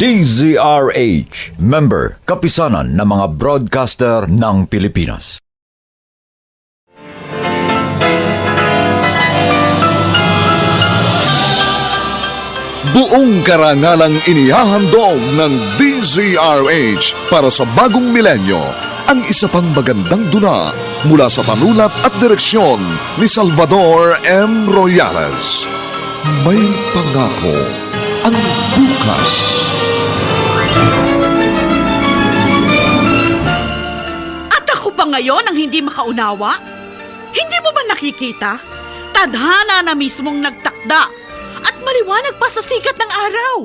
DZRH, member, kapisanan ng mga broadcaster ng Pilipinas. Buong karangalang inihahandog ng DZRH para sa bagong milenyo ang isa pang magandang dula mula sa panulat at direksyon ni Salvador M. Royales. May pangako ang bukas. At ako ba ngayon ang hindi makaunawa? Hindi mo ba nakikita? Tadhana na mismong nagtakda at maliwanag pa sa sikat ng araw.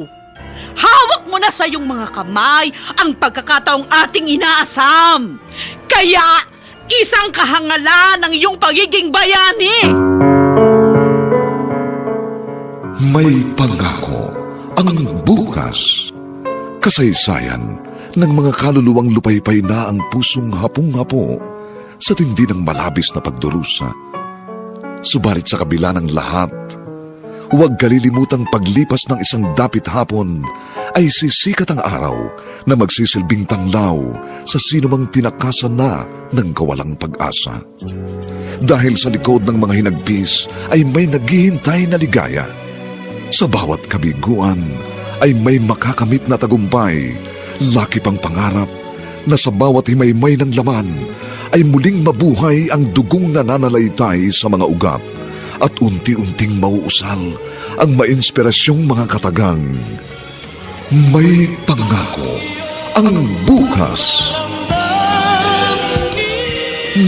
Hawak mo na sa iyong mga kamay ang pagkakataong ating inaasam. Kaya, isang kahangalan ng iyong pagiging bayani. May pangako ang bukas. Kasaysayan ng mga kaluluwang lupaypay na ang pusong hapong-hapo sa tindi ng malabis na pagdurusa. Subalit sa kabila ng lahat, huwag kalilimutang paglipas ng isang dapit hapon ay sisikat ang araw na magsisilbing tanglaw sa sinumang tinakasan na ng kawalang pag-asa. Dahil sa likod ng mga hinagpis ay may naghihintay na ligaya. Sa bawat kabiguan ay may makakamit na tagumpay, laki pang pangarap na sa bawat himaymay ng laman ay muling mabuhay ang dugong nananalaytay sa mga ugat at unti-unting mauusal ang mainspirasyong mga katagang. May pangako ang bukas.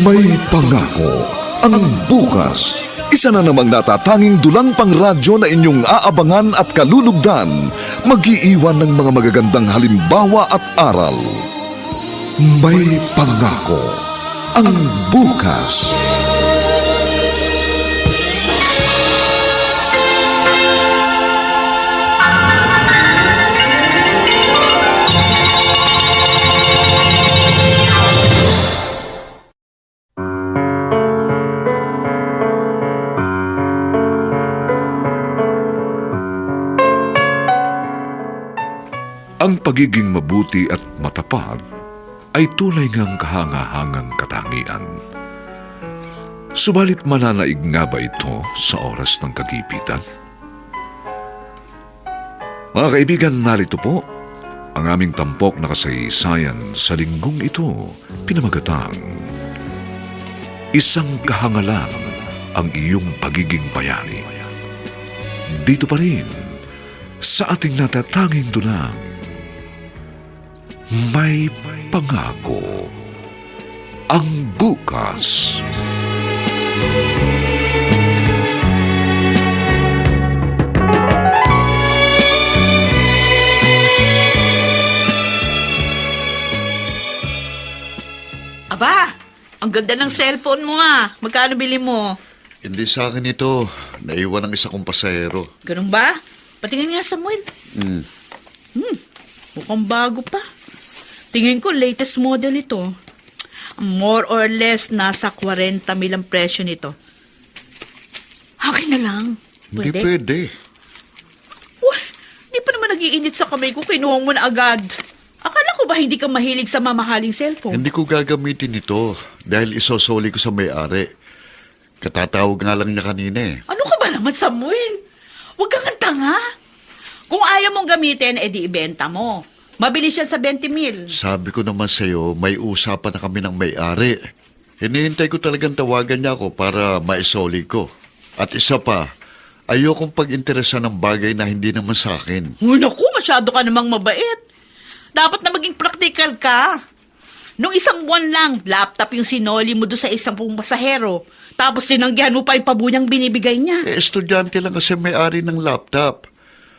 May pangako ang bukas. Isa na namang natatanging dulang pangradyo na inyong aabangan at kalulugdan, mag-iiwan ng mga magagandang halimbawa at aral. May pangako ang bukas. Ang pagiging mabuti at matapat ay tunay ngang kahangahangang katangian. Subalit mananaig nga ba ito sa oras ng kagipitan? Mga kaibigan, narito po ang aming tampok na kasaysayan sa linggong ito, pinamagatang Isang Kahangalan ang iyong pagiging bayani. Dito pa rin sa ating natatanging dunang May Pangako ang bukas. Aba, ang ganda ng cellphone mo ah. Magkano bili mo? Hindi sa akin ito. Naiwan ng isa kong pasahero. Ganun ba? Patingin nga, Samuel. Mukhang bago pa. Tingin ko latest model ito. More or less nasa 40,000 ang presyo nito. Akin na lang. Hindi pwede. Uy, di pa naman nag-iinit sa kamay ko. Kinuha mo na agad. Akala ko ba hindi ka mahilig sa mamahaling cellphone? Hindi ko gagamitin ito dahil isosoli ko sa may-ari. Katatawag nga lang niya kanina eh. Ano ka ba naman, Samuel? Huwag kang tanga. Kung ayaw mong gamitin, edi ibenta mo. Mabilis yan sa 20,000. Sabi ko naman sa'yo, may usapan na kami ng may-ari. Hinihintay ko talagang tawagan niya ako para maisoli ko. At isa pa, ayokong pag-interesa ng bagay na hindi naman sa akin. Oh, naku, masyado ka namang mabait. Dapat na maging practical ka. Nung isang buwan lang, laptop yung sinoli mo doon sa isang pasahero. Tapos tinanggihan mo pa yung pabuyang binibigay niya. Estudyante lang kasi may-ari ng laptop.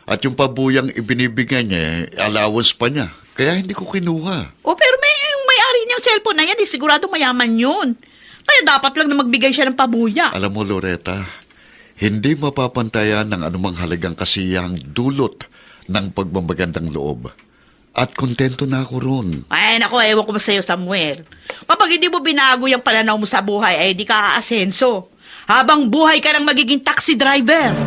At yung pabuyang ibinibigay niya, allowance pa niya. Kaya hindi ko kinuha. Oh, pero yung may-ari niyang cellphone na yan, sigurado mayaman yun. Kaya dapat lang na magbigay siya ng pabuya. Alam mo, Loretta, hindi mapapantayan ng anumang halagang kasiyahang dulot ng pagmamagandang loob. At kontento na ako ron. Ay, naku, ewan ko ba sa'yo, Samuel. Kapag hindi mo binago yung pananaw mo sa buhay, ay di ka aasenso. Habang buhay ka lang magiging taxi driver.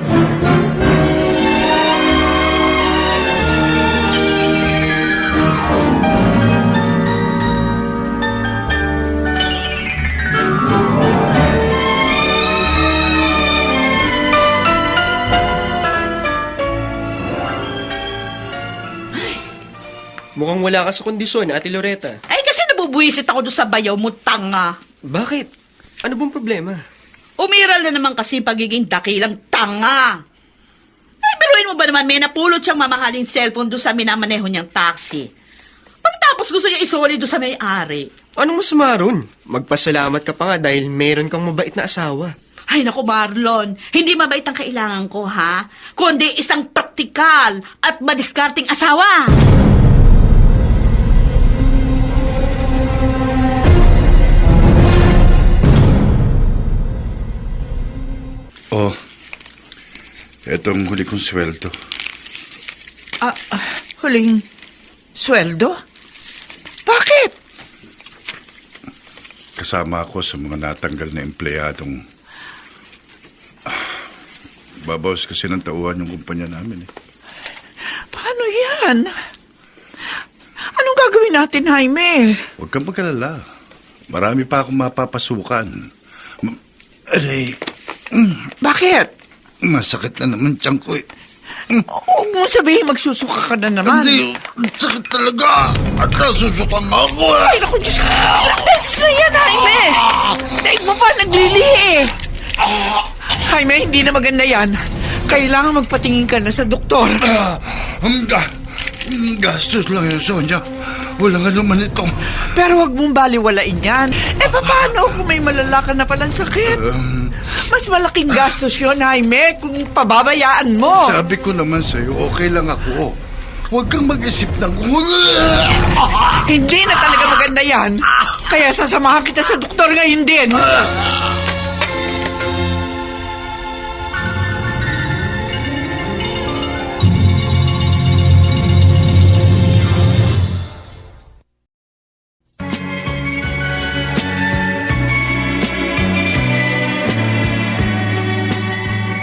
Mukhang wala ka sa kondisyon, Ate Loretta. Ay, kasi nabubuisit ako doon sa bayaw mo, tanga. Bakit? Ano bang problema? Umiral na naman kasi yung pagiging dakilang tanga. Ay, biruin mo ba naman, may napulot siyang mamahaling cellphone doon sa minamaneho niyang taxi. Pagtapos gusto niya isoli doon sa may-ari. Anong masama ron? Magpasalamat ka pa nga dahil meron kang mabait na asawa. Ay, naku, Marlon, hindi mabait ang kailangan ko, ha? Kundi isang praktikal at madiskarting asawa. Oh, etong huli kong sweldo. Huling sweldo? Bakit? Kasama ako sa mga natanggal na empleyadong babawas kasi ng tauhan yung kumpanya namin. Paano yan? Anong gagawin natin, Jaime? Huwag kang magkalala. Marami pa akong mapapasukan. Aray, Bakit? masakit na naman tiyan ko eh. Huwag mo sabihin magsusuka ka na naman. Hindi, sakit talaga. At nasusukan nga ako eh. Ay, naku, Diyos ka. Ilang beses na yan, Jaime. Daig mo pa, naglilihi. Jaime, hindi na maganda yan. Kailangan magpatingin ka na sa doktor. Gastos lang yun, Sonia. Walang ano man ito. Pero huwag mong baliwalain yan. Paano kung may malala ka na palang sakit? Mas malaking gastos yun, Jaime, kung pababayaan mo. Sabi ko naman sa'yo, okay lang ako. Huwag kang mag-isip ng... Hindi na talaga maganda yan. Kaya sasamahan kita sa doktor ngayon din.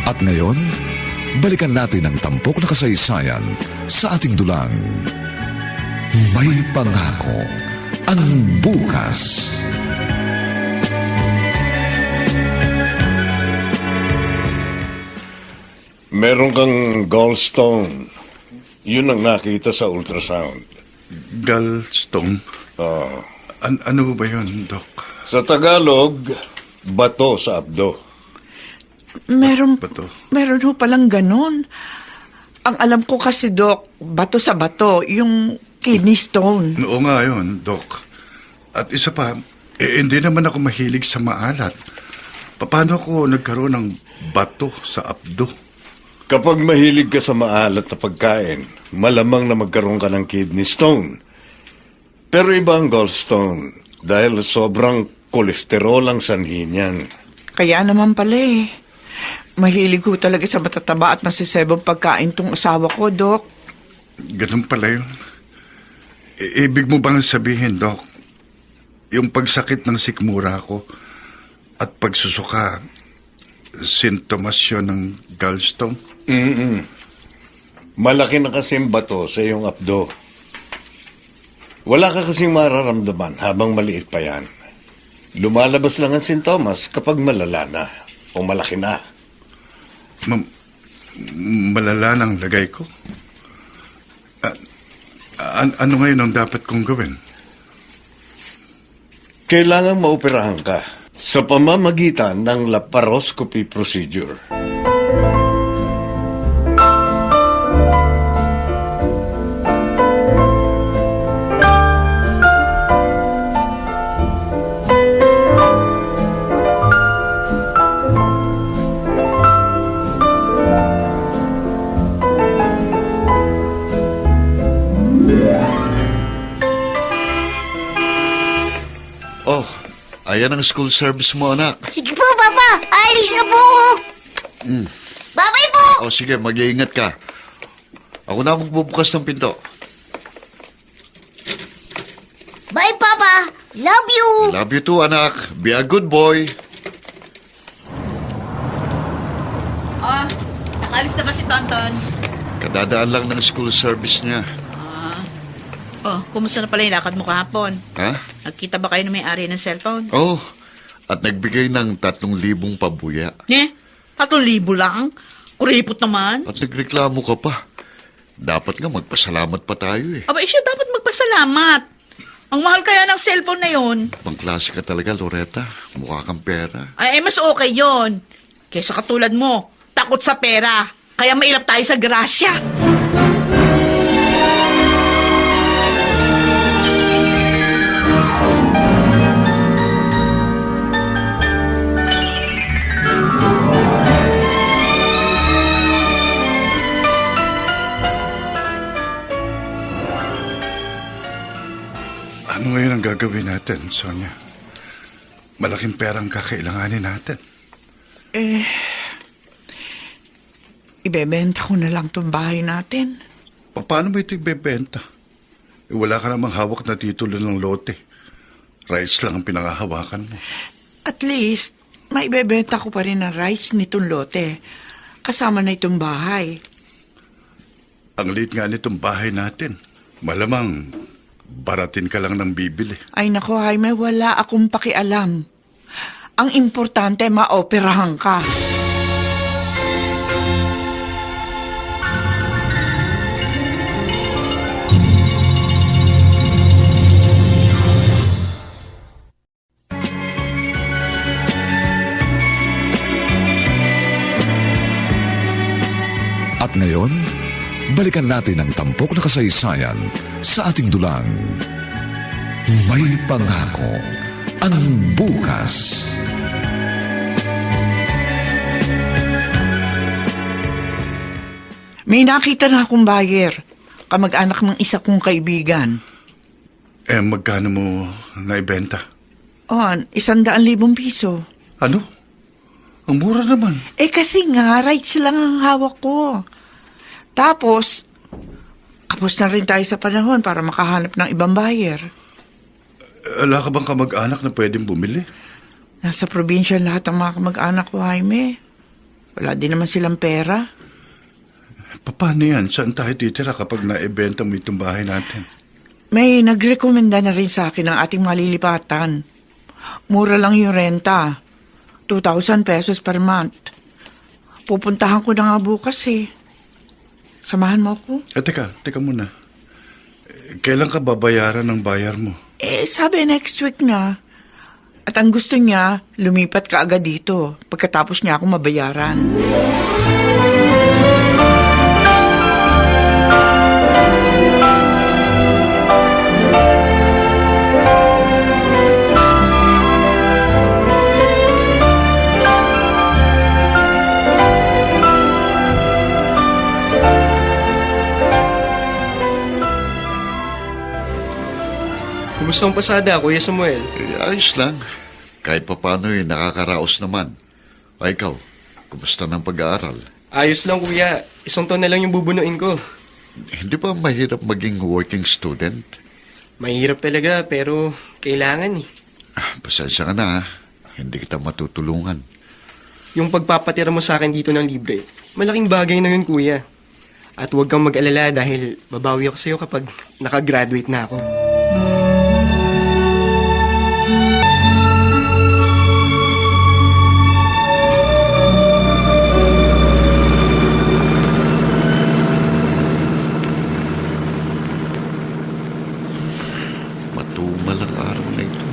At ngayon, balikan natin ang tampok na kasaysayan sa ating dulang. May pangako ang bukas. Meron kang gallstone. Yun ang nakita sa ultrasound. Gallstone? Ah. Ano ba yun, Doc? Sa Tagalog, bato sa abdo. Bato. Meron ho palang ganun. Ang alam ko kasi, Doc, bato sa bato, yung kidney stone. Oo nga yun, Doc. At isa pa, hindi naman ako mahilig sa maalat. Paano ako nagkaroon ng bato sa abdo? Kapag mahilig ka sa maalat na pagkain, malamang na magkaroon ka ng kidney stone. Pero iba ang gallstone dahil sobrang kolesterol ang sanhi niyan. Kaya naman pala eh. Mahilig ko talaga sa matataba at masisebong pagkain tong asawa ko, Doc. Ganun pala yun. Ibig mo bang sabihin, Doc, yung pagsakit ng sikmura ko at pagsusuka, sintomas yun ng gallstone? Malaki na kasing bato sa iyong abdo. Wala ka kasing mararamdaman habang maliit pa yan. Lumalabas lang ang sintomas kapag malala na o malaki na. Malala ng lagay ko? Ano ngayon ang dapat kong gawin? Kailangan maoperahan ka sa pamamagitan ng laparoscopy procedure. Oh, ayan ang school service mo, anak. Sige po, Papa. Alis na po ako. Bye-bye po. Oh, sige, mag-iingat ka. Ako na magbubukas ng pinto. Bye, Papa. Love you. Love you too, anak. Be a good boy. Nakalis na ba si Tonton? Kadadaan lang ng school service niya. Oh, kumusta na pala yung lakad mo kahapon? Ha? Nagkita ba kayo na may-ari ng cellphone? Oh, at nagbigay ng 3,000 pabuya. 3,000 lang? Kuripot naman. At nagreklamo ka pa. Dapat nga magpasalamat pa tayo eh. Aba, siya dapat magpasalamat. Ang mahal kaya ng cellphone na yon. Pang klase ka talaga, Loretta. Mukha kang pera. Ay, mas okay yon. Kesa katulad mo, takot sa pera. Kaya mailap tayo sa grasya. Ano ngayon ang gagawin natin, Sonia? Malaking perang kakailanganin natin. Ibebenta ko na lang tong bahay natin. Paano ba ito ibebenta? Wala ka namang hawak na titulo ng lote. Rights lang ang pinangahawakan mo. At least, maibebenta ko pa rin ang rights nitong lote. Kasama na itong bahay. Ang liit nga nitong bahay natin. Malamang, baratin ka lang ng bibili. Ay nako, Jaime, wala akong pakialam. Ang importante, maoperahan ka. At ngayon, balikan natin ang tampok na kasaysayan sa ating dulang. May pangako ang bukas. May nakita na akong buyer. Kamag-anak ng isa kong kaibigan. Magkano mo naibenta? Oh, 100,000 piso. Ano? Ang mura naman. Kasi nga, rights lang ang hawak ko. Tapos, kapos na rin tayo sa panahon para makahanap ng ibang buyer. Wala ka bang kamag-anak na pwedeng bumili? Nasa probinsya lahat ng mga kamag-anak ko, Jaime. Wala din naman silang pera. Paano yan? Saan tayo titira kapag naibenta mo itong bahay natin? May nagrekomenda na rin sa akin ng ating malilipatan. Mura lang yung renta. 2,000 pesos per month. Pupuntahan ko na nga bukas eh. Samahan mo ako? Teka muna. Kailan ka babayaran ng bayar mo? Sabi next week na. At ang gusto niya, lumipat ka agad dito pagkatapos niya ako mabayaran. Kumusta ang pasada, Kuya Samuel? Ayos lang. Kahit papano nakakaraos naman. Ay, ikaw, kumusta ng pag-aaral? Ayos lang, Kuya. 1 taon na lang yung bubunuin ko. Hindi ba mahirap maging working student? Mahirap talaga, pero kailangan eh. Pasensya ka na, hindi kita matutulungan. Yung pagpapatira mo sa akin dito ng libre, malaking bagay na yun, Kuya. At huwag kang mag-alala dahil babawi ako sa'yo kapag nakagraduate na ako. Matumal ang araw na ito.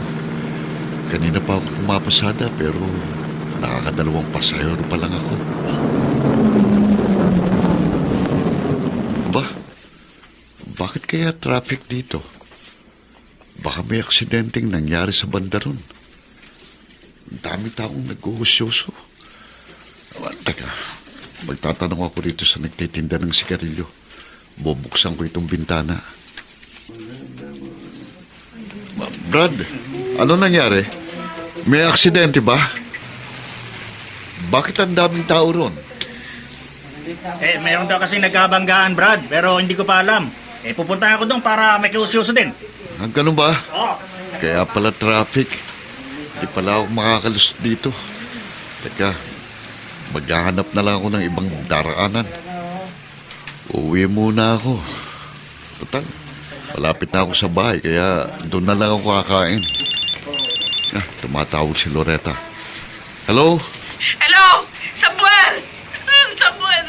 Kanina pa ako pumapasada pero nakakadalawang pasahero pa lang ako. Bakit kaya traffic dito? Baka may aksidenteng nangyari sa banda ron. Ang dami taong nag-uusyoso. Teka, magtatanong ako rito sa nagtitinda ng sigarilyo. Bubuksan ko itong bintana. Brad, ano nangyari? May aksidente ba? Bakit ang daming tao ron? Mayroon daw kasi nagkabanggaan, Brad, pero hindi ko pa alam. Pupunta ako doon para may kiusyoso din. Ganun ba? Oo. Kaya pala traffic. Hindi pala ako makakalusot dito. Teka, maghahanap na lang ako ng ibang daraanan. Uwi muna ako. Total, malapit na ako sa bahay, kaya doon na lang ako kakain. Tumatawag si Loretta. Hello? Hello! Samuel! Samuel!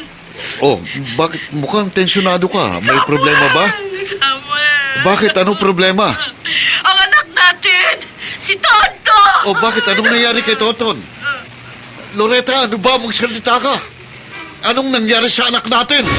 Oh, bakit mukhang tensyonado ka? May problema ba? Samuel! Bakit? Anong problema? Ang anak natin! Si Tonto! O bakit? Anong nangyari kay Toton? Loretta, ano ba? Magsalita ka. Anong nangyari sa anak natin?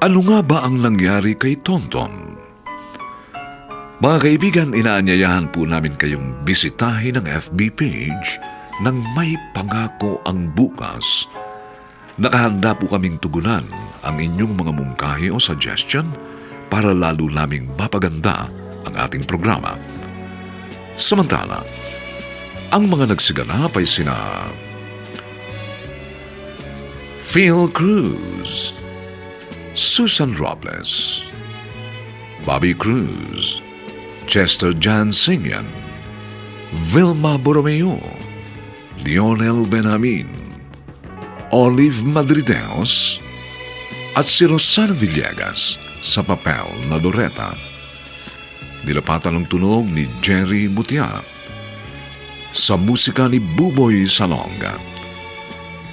Ano nga ba ang nangyari kay Tonton? Mga kaibigan, inaanyayahan po namin kayong bisitahin ang FB page ng May Pangako ang Bukas. Nakahanda po kaming tugunan ang inyong mga mungkahi o suggestion para lalo naming mapaganda ang ating programa. Samantala, ang mga nagsiganap ay sina Phil Cruz, Susan Robles, Bobby Cruz, Chester Jan Singyan, Vilma Borromeo, Lionel Benjamin, Olive Madrideos, at si Rosana Villegas sa papel na Loretta. Nilapatan ng tunog ni Jerry Mutia, sa musika ni Buboy Salonga,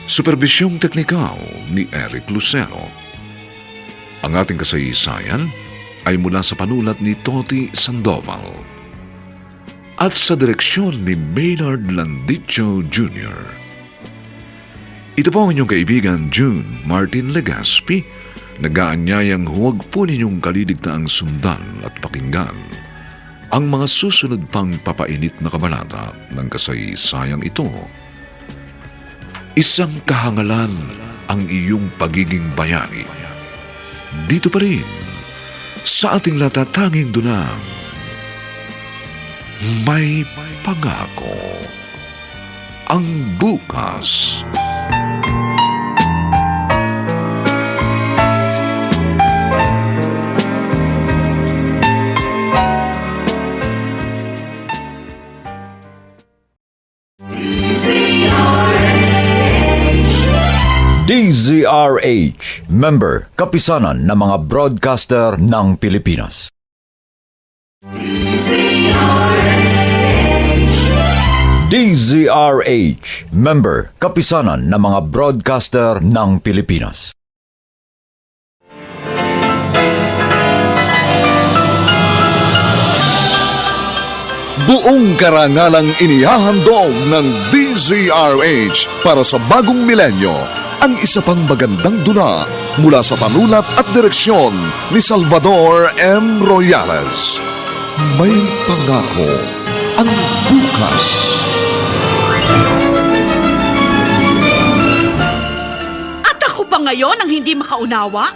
superbisyong teknikal ni Eric Lucero. Ang ating kasaysayan ay mula sa panulat ni Toti Sandoval at sa direksyon ni Maynard Landicho Jr. Ito po ang inyong kaibigan June Martin Legaspi, nag-aanyayang huwag po ninyong kaliligtaang sundan at pakinggan ang mga susunod pang papainit na kabanata ng kasaysayang ito. Isang kahangalan ang iyong pagiging bayani. Dito pa rin, sa ating natatanging dunang, May Pangako ang Bukas. DZRH, member, kapisanan ng mga broadcaster ng Pilipinas. DZRH, member, kapisanan ng mga broadcaster ng Pilipinas. Buong karangalang inihahandog ng DZRH para sa bagong milenyo ang isa pang magandang dula mula sa panulat at direksyon ni Salvador M. Royales. May Pangako ang Bukas. At ako pa ngayon ang hindi makaunawa?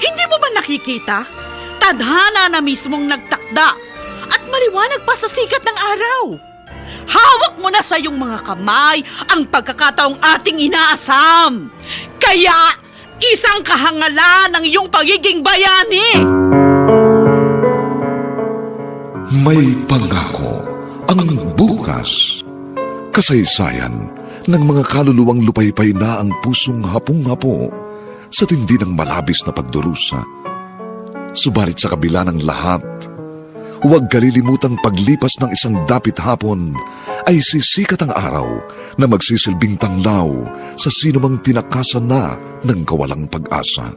Hindi mo ba nakikita? Tadhana na mismong nagtakda at maliwanag pa sa sikat ng araw. Hawak mo na sa iyong mga kamay ang pagkakataong ating inaasam. Kaya, isang kahangalan ng iyong pagiging bayani. May Pangako ang Bukas. Kasaysayan ng mga kaluluwang lupaypay na ang pusong hapong-hapo sa tindi ng malabis na pagdurusa. Subalit sa kabila ng lahat, huwag kalilimutang paglipas ng isang dapit hapon ay sisikat ang araw na magsisilbing tanglaw sa sinumang tinakasan na ng kawalang pag-asa.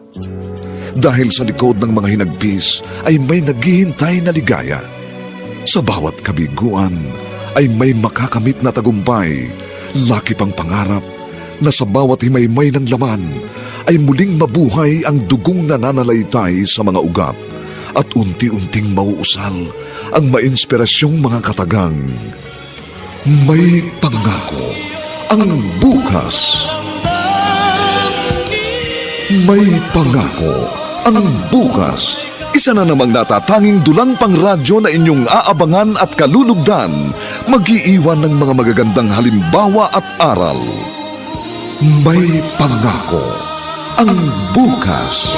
Dahil sa likod ng mga hinagpis ay may naghihintay na ligaya. Sa bawat kabiguan ay may makakamit na tagumpay, laki pang pangarap na sa bawat himaymay ng laman ay muling mabuhay ang dugong nananalaytay sa mga ugat at unti-unting mauusal ang mainspirasyong mga katagang. May Pangako ang Bukas. May Pangako ang Bukas. Isa na namang natatanging dulang pangradyo na inyong aabangan at kalulugdan, mag-iiwan ng mga magagandang halimbawa at aral. May Pangako ang Bukas.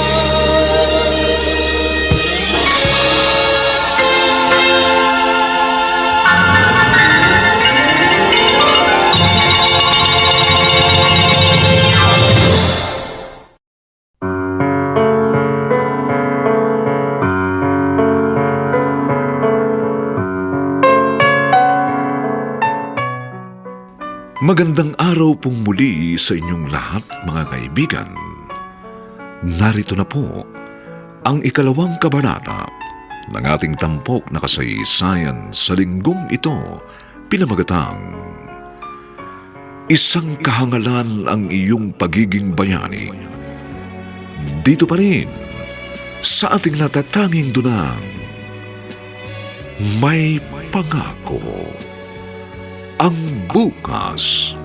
Magandang araw pong muli sa inyong lahat, mga kaibigan. Narito na po ang ikalawang kabanata ng ating tampok na kasaysayan sa linggong ito, pinamagatang Isang Kahangalan ang iyong pagiging bayani. Dito pa rin sa ating natatanging dunang May Pangako ang Bukas.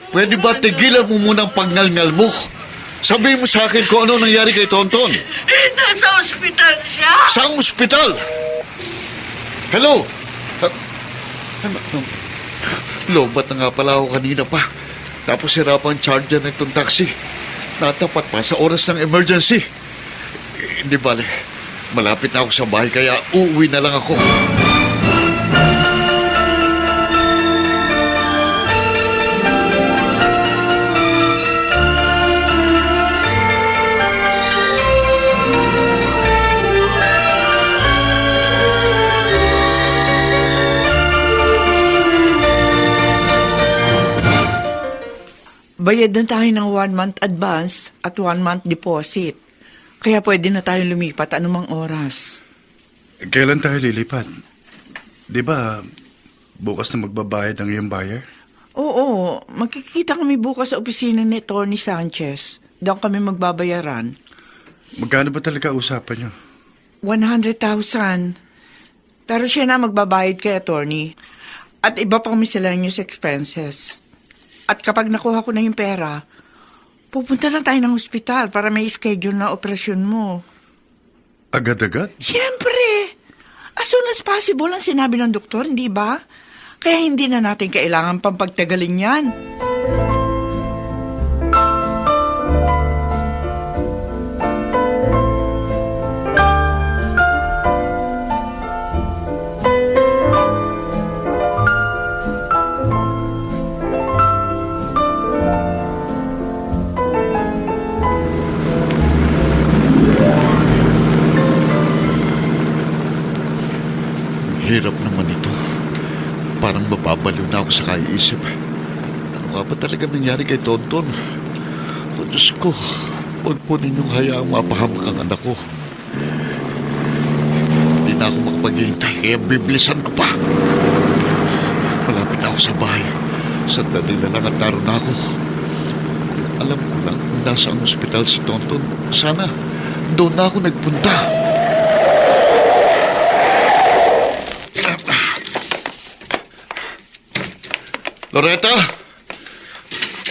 Pwede ba tigilan mo muna ang pagngalngal mo? Sabihin mo sa akin kung ano nangyari kay Tonton. Nasa ospital siya. Saan ospital? Hello? Lobat na nga pala ako kanina pa. Tapos sira pa ang charger ng itong taxi. Natapat pa sa oras ng emergency. Hindi bale. Malapit na ako sa bahay kaya uuwi na lang ako. Bayad na tayo ng 1 month advance at 1 month deposit. Kaya pwede na tayo lumipat anumang oras. Kailan tayo lilipat? Di ba, bukas na magbabayad ang iyong buyer? Oo, magkikita kami bukas sa opisina ni Tony Sanchez. Doon kami magbabayaran. Magkano ba talaga usapan niyo? 100,000. Pero siya na magbabayad kay attorney. At iba pang miscellaneous expenses. At kapag nakuha ko na yung pera, pupunta lang tayo ng ospital para may schedule na operasyon mo. Agad-agad? Siyempre! As soon as possible ang sinabi ng doktor, hindi ba? Kaya hindi na natin kailangan pang pagtagalin yan. Hirap naman ito. Parang mababaliw na ako sa kaiisip. Ano nga ba talaga nangyari kay Tonton? O Diyos ko, huwag po ninyong hayaang mapahamak ang anak ko. Hindi na ako makapaghihintay, kaya biblisan ko pa. Malapit na ako sa bahay. Sandali na lang at naroon na ako. Alam ko lang kung nasa ang ospital si Tonton. Sana doon na ako nagpunta. Loretta?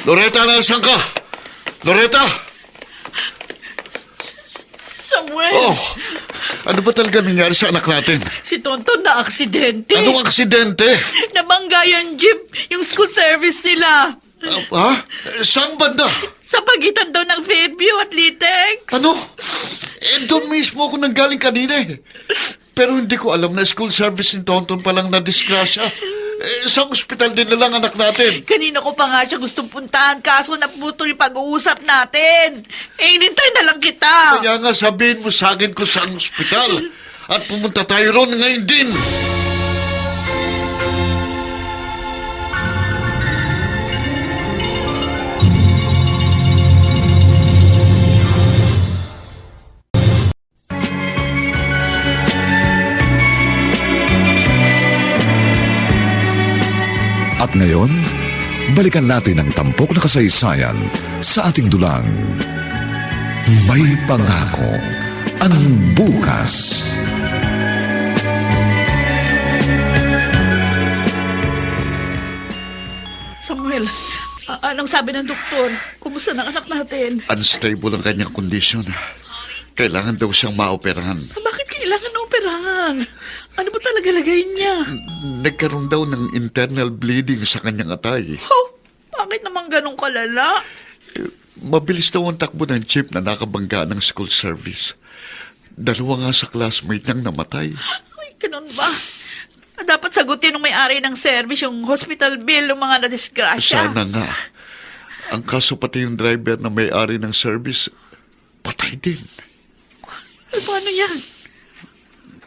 Loretta, nasaan ka? Loretta? Samuel, Oh, ano ba talaga nangyari sa anak natin? si Tonton na aksidente. Anong aksidente? Nabangga yung jeep, yung school service nila. Ha? Saan banda? Sa pagitan daw ng Fairview at Litex. Ano? Doon mismo ako nanggaling kanina eh. Pero hindi ko alam na school service ni Tonton palang na-disgrasya. Sa ospital din na lang anak natin. Kanina ko pa nga siya gustong puntahan, kaso naputol yung pag-uusap natin. Inintay na lang kita. Kaya nga sabihin mo sa akin kung saan ospital. At pumunta tayo ron ngayon din. At ngayon, balikan natin ang tampok na kasaysayan sa ating dulang May Pangako ang Bukas. Samuel, anong sabi ng doktor? Kumusta na anak natin? Unstable ang kanyang kondisyon. Kailangan daw siyang maoperahan. Bakit kailangan na operahan? Ano ba talaga lagay niya? Nagkaroon daw ng internal bleeding sa kanyang atay. Oh, bakit naman ganun kalala? Mabilis daw ang takbo ng jeep na nakabangga ng school service. Dalawa nga sa classmate niyang namatay. Ay, ganun ba? Dapat sagutin ng may-ari ng service yung hospital bill ng mga nadisgrasya. Sana nga. Ang kaso pati yung driver na may-ari ng service, patay din. Eh, paano yan?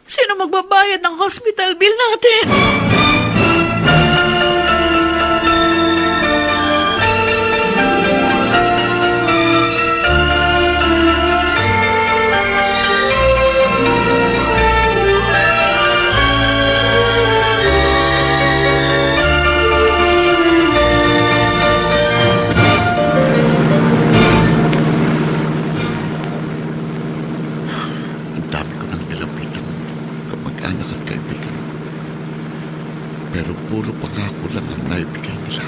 Sino magbabayad ng hospital bill natin? Ang dami ko nang nilapitan kamag-anak at kaibigan. Pero puro pangako lang ang naibigay nila.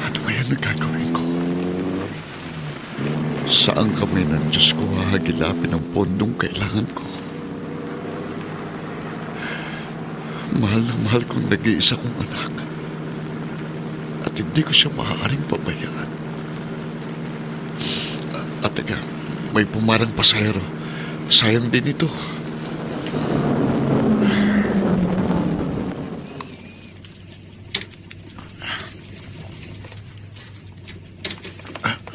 Ano ngayon ang gagawin ko? Saan kami ng Diyos ko hahagilapin ang pondong kailangan ko? Mahal na mahal kong nag-iisa kong anak. At hindi ko siya maaaring pabayaan. At teka, may pumarang pasahero. Sayang din ito.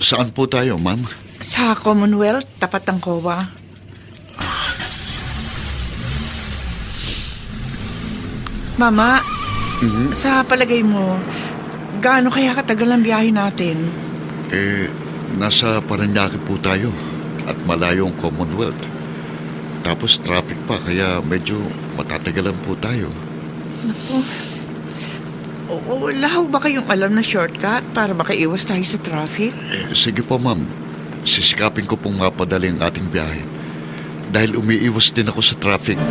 Saan po tayo, ma'am? Sa Commonwealth, tapat ng COA. Mama, sa palagay mo, gaano kaya katagal ang biyahe natin? Nasa Paranaque po tayo at malayo ang Commonwealth. Tapos traffic pa, kaya medyo matatagalan po tayo. Wala ho ba kayong alam na shortcut para makaiwas tayo sa traffic? Sige po, ma'am. Sisikapin ko pong mapadali ang ating biyahe. Dahil umiiwas din ako sa traffic.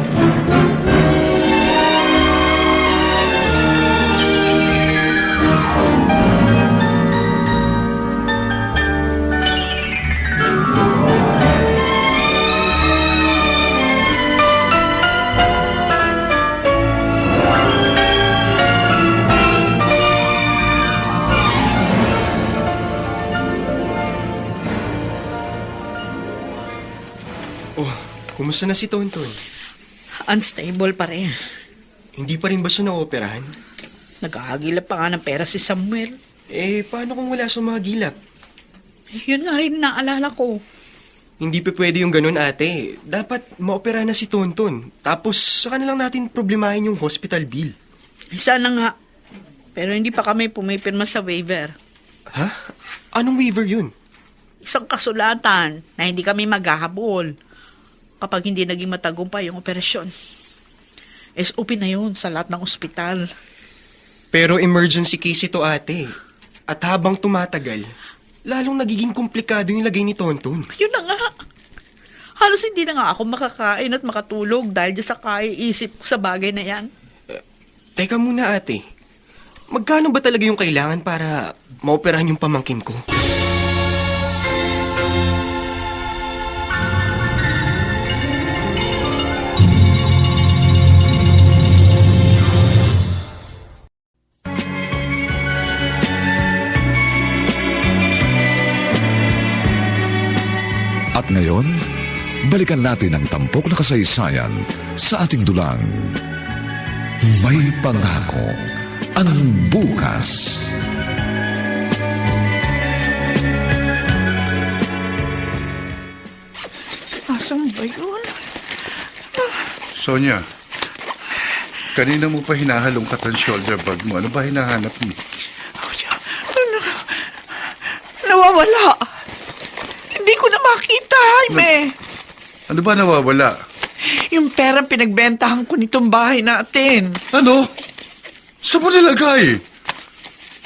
Oh, kumusta na si Tonton? Unstable pa rin. Hindi pa rin ba siya naoperahan? Nag-aagilap pa nga ng pera si Samuel. Paano kung wala sa mga gilap? Yun nga rin naalala ko. Hindi pa pwede yung ganun, ate. Dapat maopera na si Tonton. Tapos, saka na lang natin problemahin yung hospital bill. Sana nga. Pero hindi pa kami pumipirma sa waiver. Ha? Anong waiver yun? Isang kasulatan na hindi kami maghahabol kapag hindi naging matagumpay yung operasyon. SOP na yun sa lahat ng ospital. Pero emergency case ito, ate. At habang tumatagal, lalong nagiging komplikado yung lagay ni Tonton. Yun na nga. Halos hindi na nga ako makakain at makatulog dahil dyan sa kaiisip ko sa bagay na yan. Teka muna, ate. Magkano ba talaga yung kailangan para maoperahan yung pamangkin ko? At ngayon, balikan natin ang tampok na kasaysayan sa ating dulang. May pangako ang bukas. Asan ba yun? Sonia, kanina mo pa hinahalongkat ang shoulder bag mo. Ano ba hinahanap mo? Nawawala. Hindi ko na makita, Jaime. Ano ba nawawala? Yung perang pinagbentahan ko nitong bahay natin. Ano? Saan mo nilagay?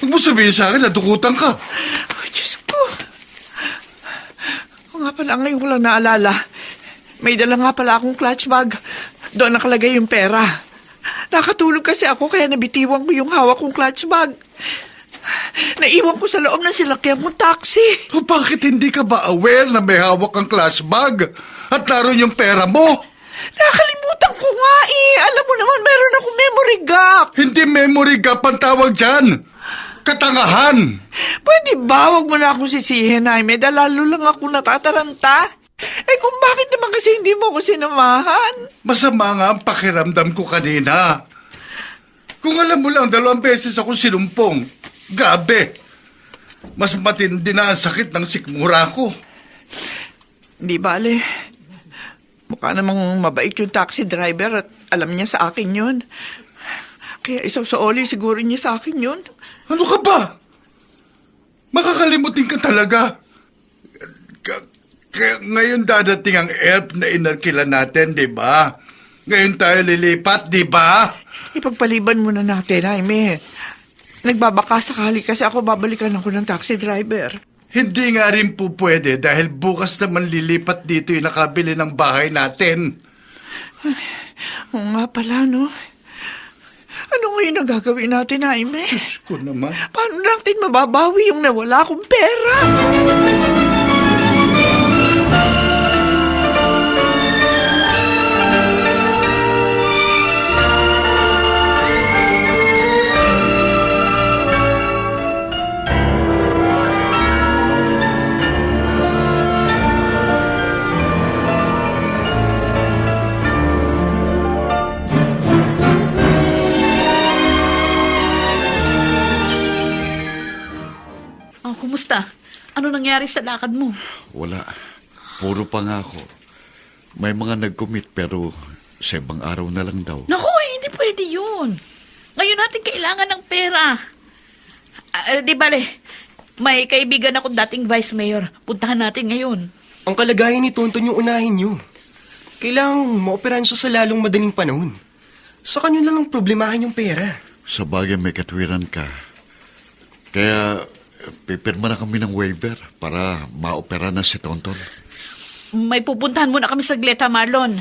Huwag mo sabihin sa akin na dukutan ka. Oh, Diyos ko. O nga pala, ngayon ko lang naalala. May dala nga pala akong clutch bag. Doon nakalagay yung pera. Nakatulog kasi ako kaya nabitiwan ko yung hawak kong clutch bag. Naiwan ko sa loob ng sinakyan kong taxi. O bakit hindi ka ba aware na may hawak ang class bag? At naroon yung pera mo? Nakalimutan ko nga eh. Alam mo naman, meron akong memory gap. Hindi memory gap ang tawag dyan. Katangahan. Pwede ba? Huwag mo na akong sisihin, Jaime. Dahil lalo lang ako natataranta. Kung bakit naman kasi hindi mo ako sinamahan? Masama nga ang pakiramdam ko kanina. Kung alam mo lang, 2 beses ako sinumpong. Gabi. Mas matindi na ang sakit ng sikmura ko. Di bale. Mukha namang mabait yung taxi driver at alam niya sa akin yun. Kaya isaw sa oli siguro niya sa akin yun. Ano ka ba? Makakalimutin ka talaga. Kaya ngayon dadating ang elf na inarkila natin, di ba? Ngayon tayo lilipat, di ba? Ipagpaliban muna natin, Jaime. Nagbabaka sakali kasi ako babalikan ako ng taxi driver. Hindi nga rin po pwede dahil bukas naman lilipat dito yung nakabili ng bahay natin. Oo nga pala, no? Ano ngayon ang gagawin natin, Jaime? Diyos ko naman. Paano natin mababawi yung nawala kong pera? Oh, kumusta? Ano nangyari sa lakad mo? Wala. Puro pangako. May mga nag-commit pero sa ibang araw na lang daw. Naku, hindi pwede yun. Ngayon natin kailangan ng pera. Di bale, may kaibigan akong dating vice mayor. Puntahan natin ngayon. Ang kalagayan ni Tonton yung unahin nyo. Kailangang maoperahan siya sa lalong madaling panahon. Sa kanya lang ang problemahin yung pera. Sa bagay may katwiran ka. Kaya pipirma na kami ng waiver para maopera na si Tonton. May pupuntahan muna kami sa Gleta, Marlon.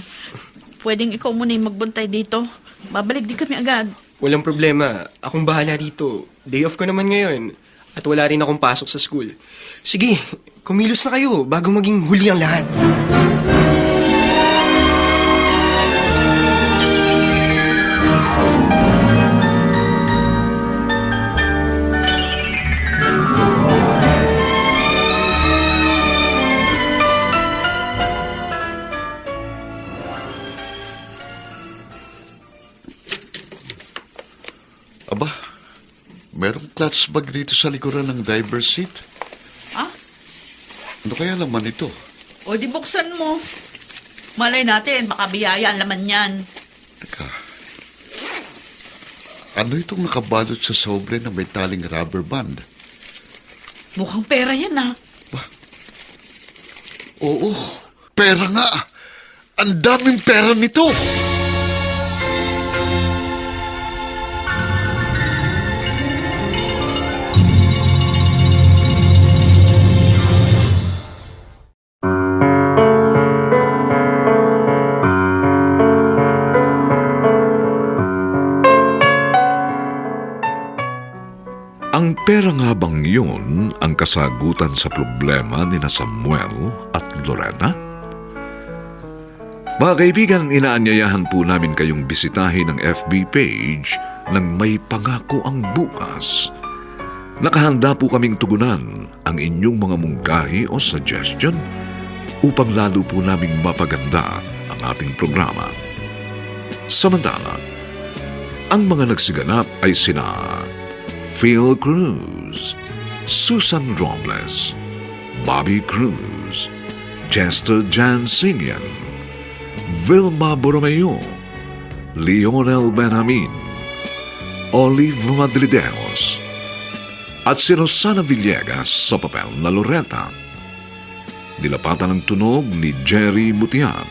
Pwedeng ikaw muna yung magbuntay dito. Babalik din kami agad. Walang problema. Akong bahala dito. Day off ko naman ngayon. At wala rin akong pasok sa school. Sige, kumilos na kayo bago maging huli ang lahat. Aba, merong clutch bag dito sa likuran ng driver's seat. Ah? Ano kaya laman ito? O di buksan mo. Malay natin, baka biyaya ang laman yan. Teka. Ano itong nakabalot sa sobre na may taling rubber band? Mukhang pera yan, ah. Oo, pera nga. Ang daming pera nito. Ang pera nga bang yun ang kasagutan sa problema ni na Samuel at Loretta? Mga kaibigan, inaanyayahan po namin kayong bisitahin ang FB page ng May Pangako ang Bukas. Nakahanda po kaming tugunan ang inyong mga mungkahi o suggestion upang lalo po naming mapaganda ang ating programa. Samantala, ang mga nagsiganap ay sina Phil Cruz, Susan Robles, Bobby Cruz, Chester Jansinian, Vilma Borromeo, Lionel Benjamin, Olive Madrideos, at si Rosana Villegas sa papel na Loretta. Nilapatan ng tunog ni Jerry Mutian.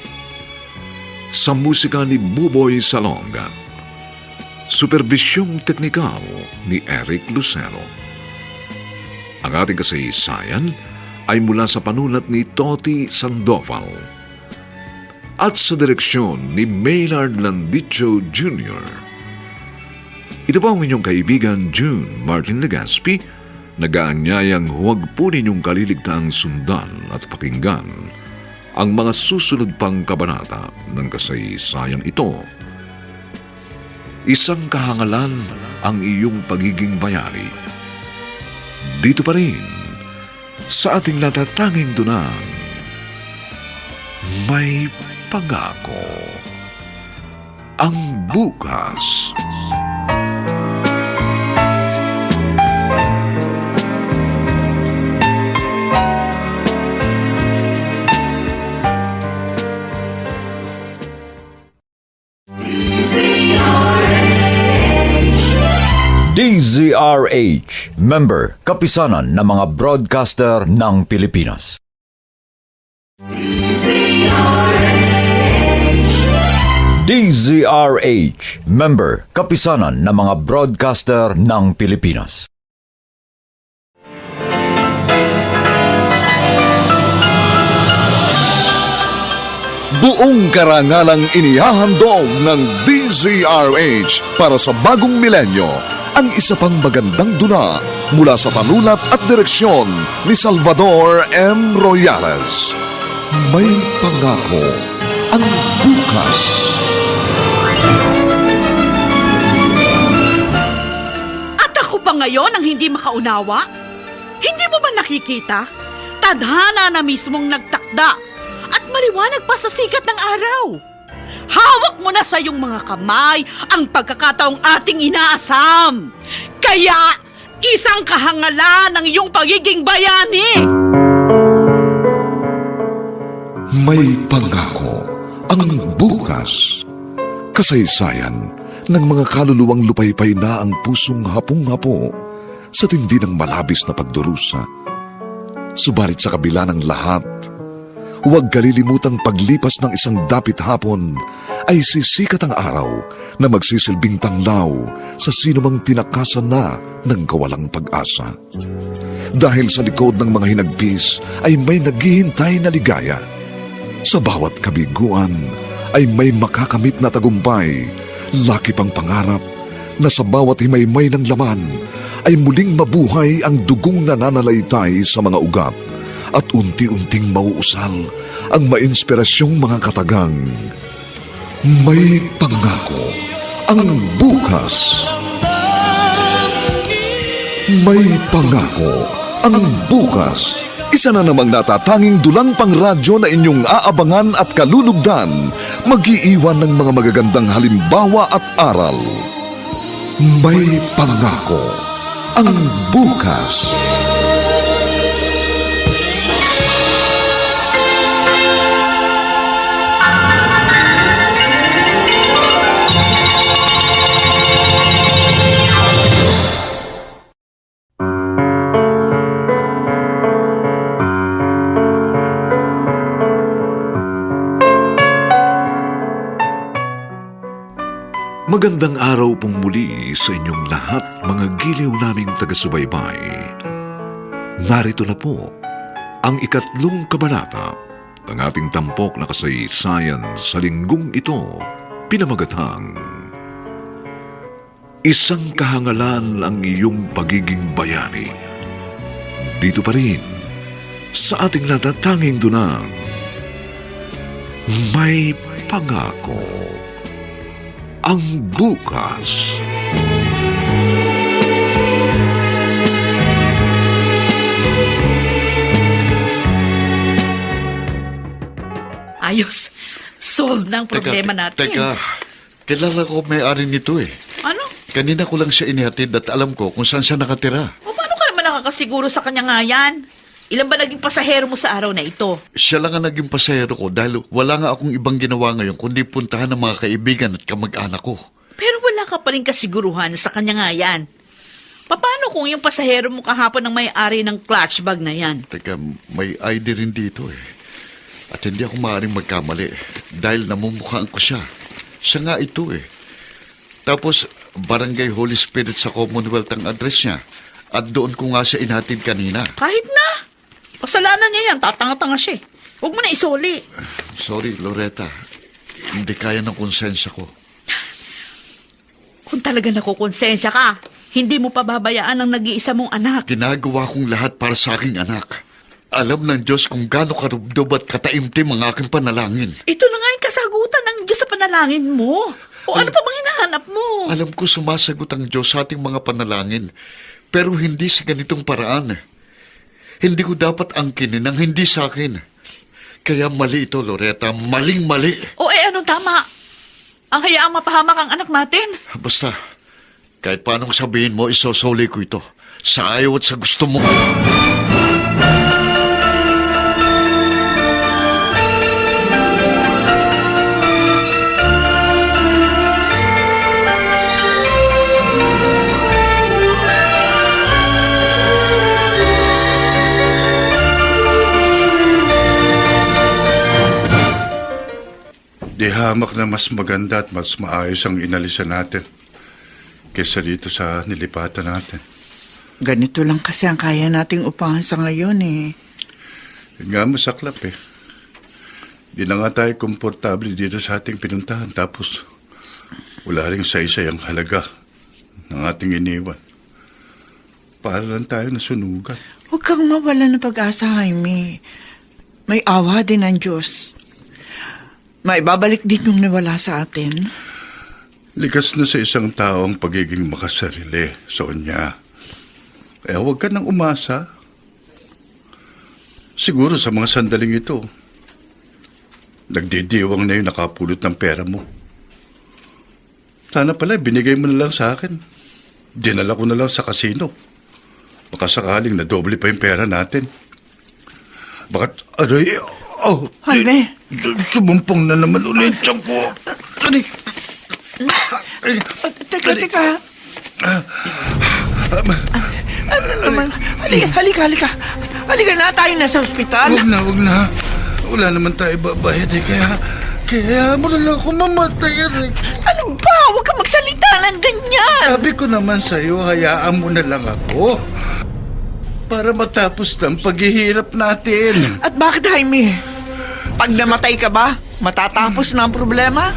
Sa musika ni Buboy Salonga. Superbisyong teknikal ni Eric Lucero. Ang ating kasaysayan ay mula sa panulat ni Toti Sandoval at sa direksyon ni Maynard Landicho Jr. Ito po ang inyong kaibigan June Martin Legaspi, nag-aanyayang huwag po ninyong kaliligtaang sundan at pakinggan ang mga susunod pang kabanata ng kasaysayang ito. Isang kahangalan ang iyong pagiging bayani. Dito pa rin, sa ating natatanging dunang, May Pangako ang Bukas. DZRH, member, kapisanan ng mga broadcaster ng Pilipinas. DZRH, member, kapisanan ng mga broadcaster ng Pilipinas. Buong karangalang inihahandog ng DZRH para sa bagong milenyo ang isa pang magandang dula mula sa panulat at direksyon ni Salvador M. Royales. May pangako ang bukas. At ako pa ngayon ang hindi makaunawa? Hindi mo ba nakikita? Tadhana na mismong nagtakda at maliwanag pa sa sikat ng araw. Hawak mo na sa iyong mga kamay ang pagkakataong ating inaasam. Kaya, isang kahangalan ng iyong pagiging bayani. May pangako ang bukas. Kasaysayan ng mga kaluluwang lupaypay na ang pusong hapong-hapo sa tindi ng malabis na pagdurusa. Subalit sa kabila ng lahat, huwag kalilimutang paglipas ng isang dapit hapon ay sisikat ang araw na magsisilbing tanglaw sa sinumang tinakasan na ng kawalang pag-asa. Dahil sa likod ng mga hinagpis ay may naghihintay na ligaya. Sa bawat kabiguan ay may makakamit na tagumpay, laki pang pangarap na sa bawat himaymay ng laman ay muling mabuhay ang dugong nananalaytay sa mga ugat at unti-unting mauusal ang mainspirasyong mga katagang. May pangako ang bukas. May pangako ang bukas. Isa na namang natatanging dulang pangradyo na inyong aabangan at kalulugdan, mag-iiwan ng mga magagandang halimbawa at aral. May pangako ang bukas. Magandang araw pong muli sa inyong lahat, mga giliw naming taga-subaybay. Narito na po ang 3 kabanata ng ating tampok na kasaysayan sa linggong ito, pinamagatang Isang kahangalan ang iyong pagiging bayani. Dito pa rin sa ating natatanging dunang May Pangako ang bukas. Ayos, solve na ang problema natin. Teka, kilala ko may-ari nito eh. Ano? Kanina ko lang siya inihatid at alam ko kung saan siya nakatira. O paano ka naman nakakasiguro sa kanya nga yan? Ilan ba naging pasahero mo sa araw na ito? Siya lang ang naging pasahero ko dahil wala nga akong ibang ginawa ngayon kundi puntahan ng mga kaibigan at kamag-anak ko. Pero wala ka pa rin kasiguruhan sa kanya nga yan. Paano kung yung pasahero mo kahapon ang may-ari ng clutch bag na yan? Teka, may ID rin dito eh. At hindi ako maaaring magkamali dahil namumukhaan ko siya. Siya nga ito eh. Tapos, Barangay Holy Spirit sa Commonwealth ang address niya. At doon ko nga siya inhatid kanina. Kahit na. Kasalanan niya yan. Tatanga-tanga siya. Huwag mo na isoli. Sorry, Loretta. Hindi kaya ng konsensya ko. Kung talaga nakukonsensya ka, hindi mo pababayaan ang nag-iisa mong anak. Ginagawa kong lahat para sa aking anak. Alam ng Diyos kung gaano karubdob at kataimtim ang aking panalangin. Ito na nga yung kasagutan ng Diyos sa panalangin mo. O ano pa bang hinahanap mo? Alam ko sumasagot ang Diyos sa ating mga panalangin. Pero hindi sa ganitong paraan. Hindi ko dapat angkinin ang hindi sa akin. Kaya mali ito, Loretta. Maling-mali. O anong tama? Ang hayaang mapahamak ang anak natin? Basta, kahit paanong sabihin mo, isosoli ko ito. Sa ayaw at sa gusto mo. Di hamak na mas maganda at mas maayos ang inalisan natin kaysa dito sa nilipatan natin. Ganito lang kasi ang kaya nating upahan sa ngayon eh. Yun nga masaklap eh. Di na nga tayo komportable dito sa ating pinuntahan tapos wala ring saysay ang halaga ng ating iniwan. Para lang tayo nasunugan. Huwag kang mawala ng pag-asa, Jaime. May awa din ang Diyos. Maibabalik din yung nawala sa atin. Likas na sa isang tao ang pagiging makasarili, Sonia. Kaya huwag ka nang umasa. Siguro sa mga sandaling ito, nagdidiwang na yung nakapulot ng pera mo. Sana pala binigay mo na lang sa akin. Dinala ko na lang sa kasino. Baka sakaling na doble pa yung pera natin. Bakit, aray, Jaime! Sumumpong na naman ulit siya ko. Aray! Teka. Ano naman? Halika. Halika na, tayo na sa ospital. Huwag na. Wala naman tayo babayad eh, kaya mo na lang ako mamatay, Rick. Ano ba? Huwag kang magsalita ng ganyan. Sabi ko naman sa'yo, hayaan mo na lang ako. Para matapos ng paghihirap natin. At bakit, Jaime? Pag namatay ka ba, matatapos na ang problema?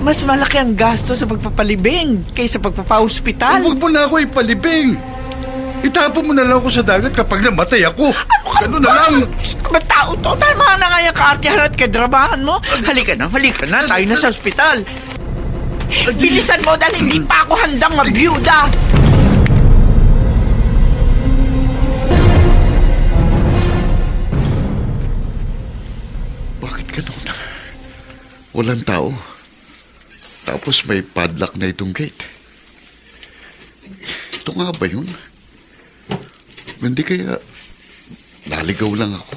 Mas malaki ang gasto sa pagpapalibing kaysa pagpapahospital. Huwag mo na ako ipalibing. Itapon mo na lang ako sa dagat kapag namatay ako. Ganun na lang. Matao to. Tama na nga yung kaartihan at kadrabahan mo. Halika na. Tayo na sa ospital. Bilisan mo dahil hindi pa ako handang mabiyuda. Bakit ganun? Walang tao. Tapos may padlock na itong gate. Ito nga ba yun? Hindi kaya naligaw lang ako.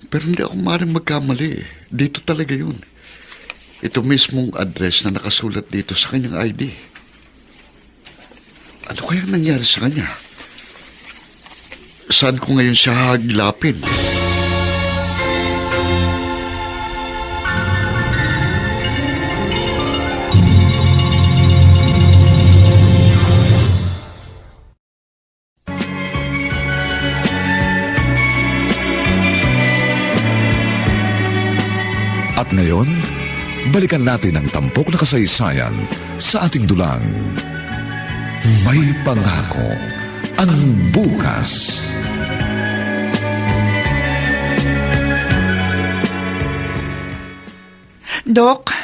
Pero hindi ako maaaring magkamali. Dito talaga yun. Ito mismong address na nakasulat dito sa kanyang ID. Ano kaya nangyari sa kanya? Saan ko ngayon siya hagilapin? At ngayon, balikan natin ang tampok na kasaysayan sa ating dulang. May pangako ang bukas. Dok,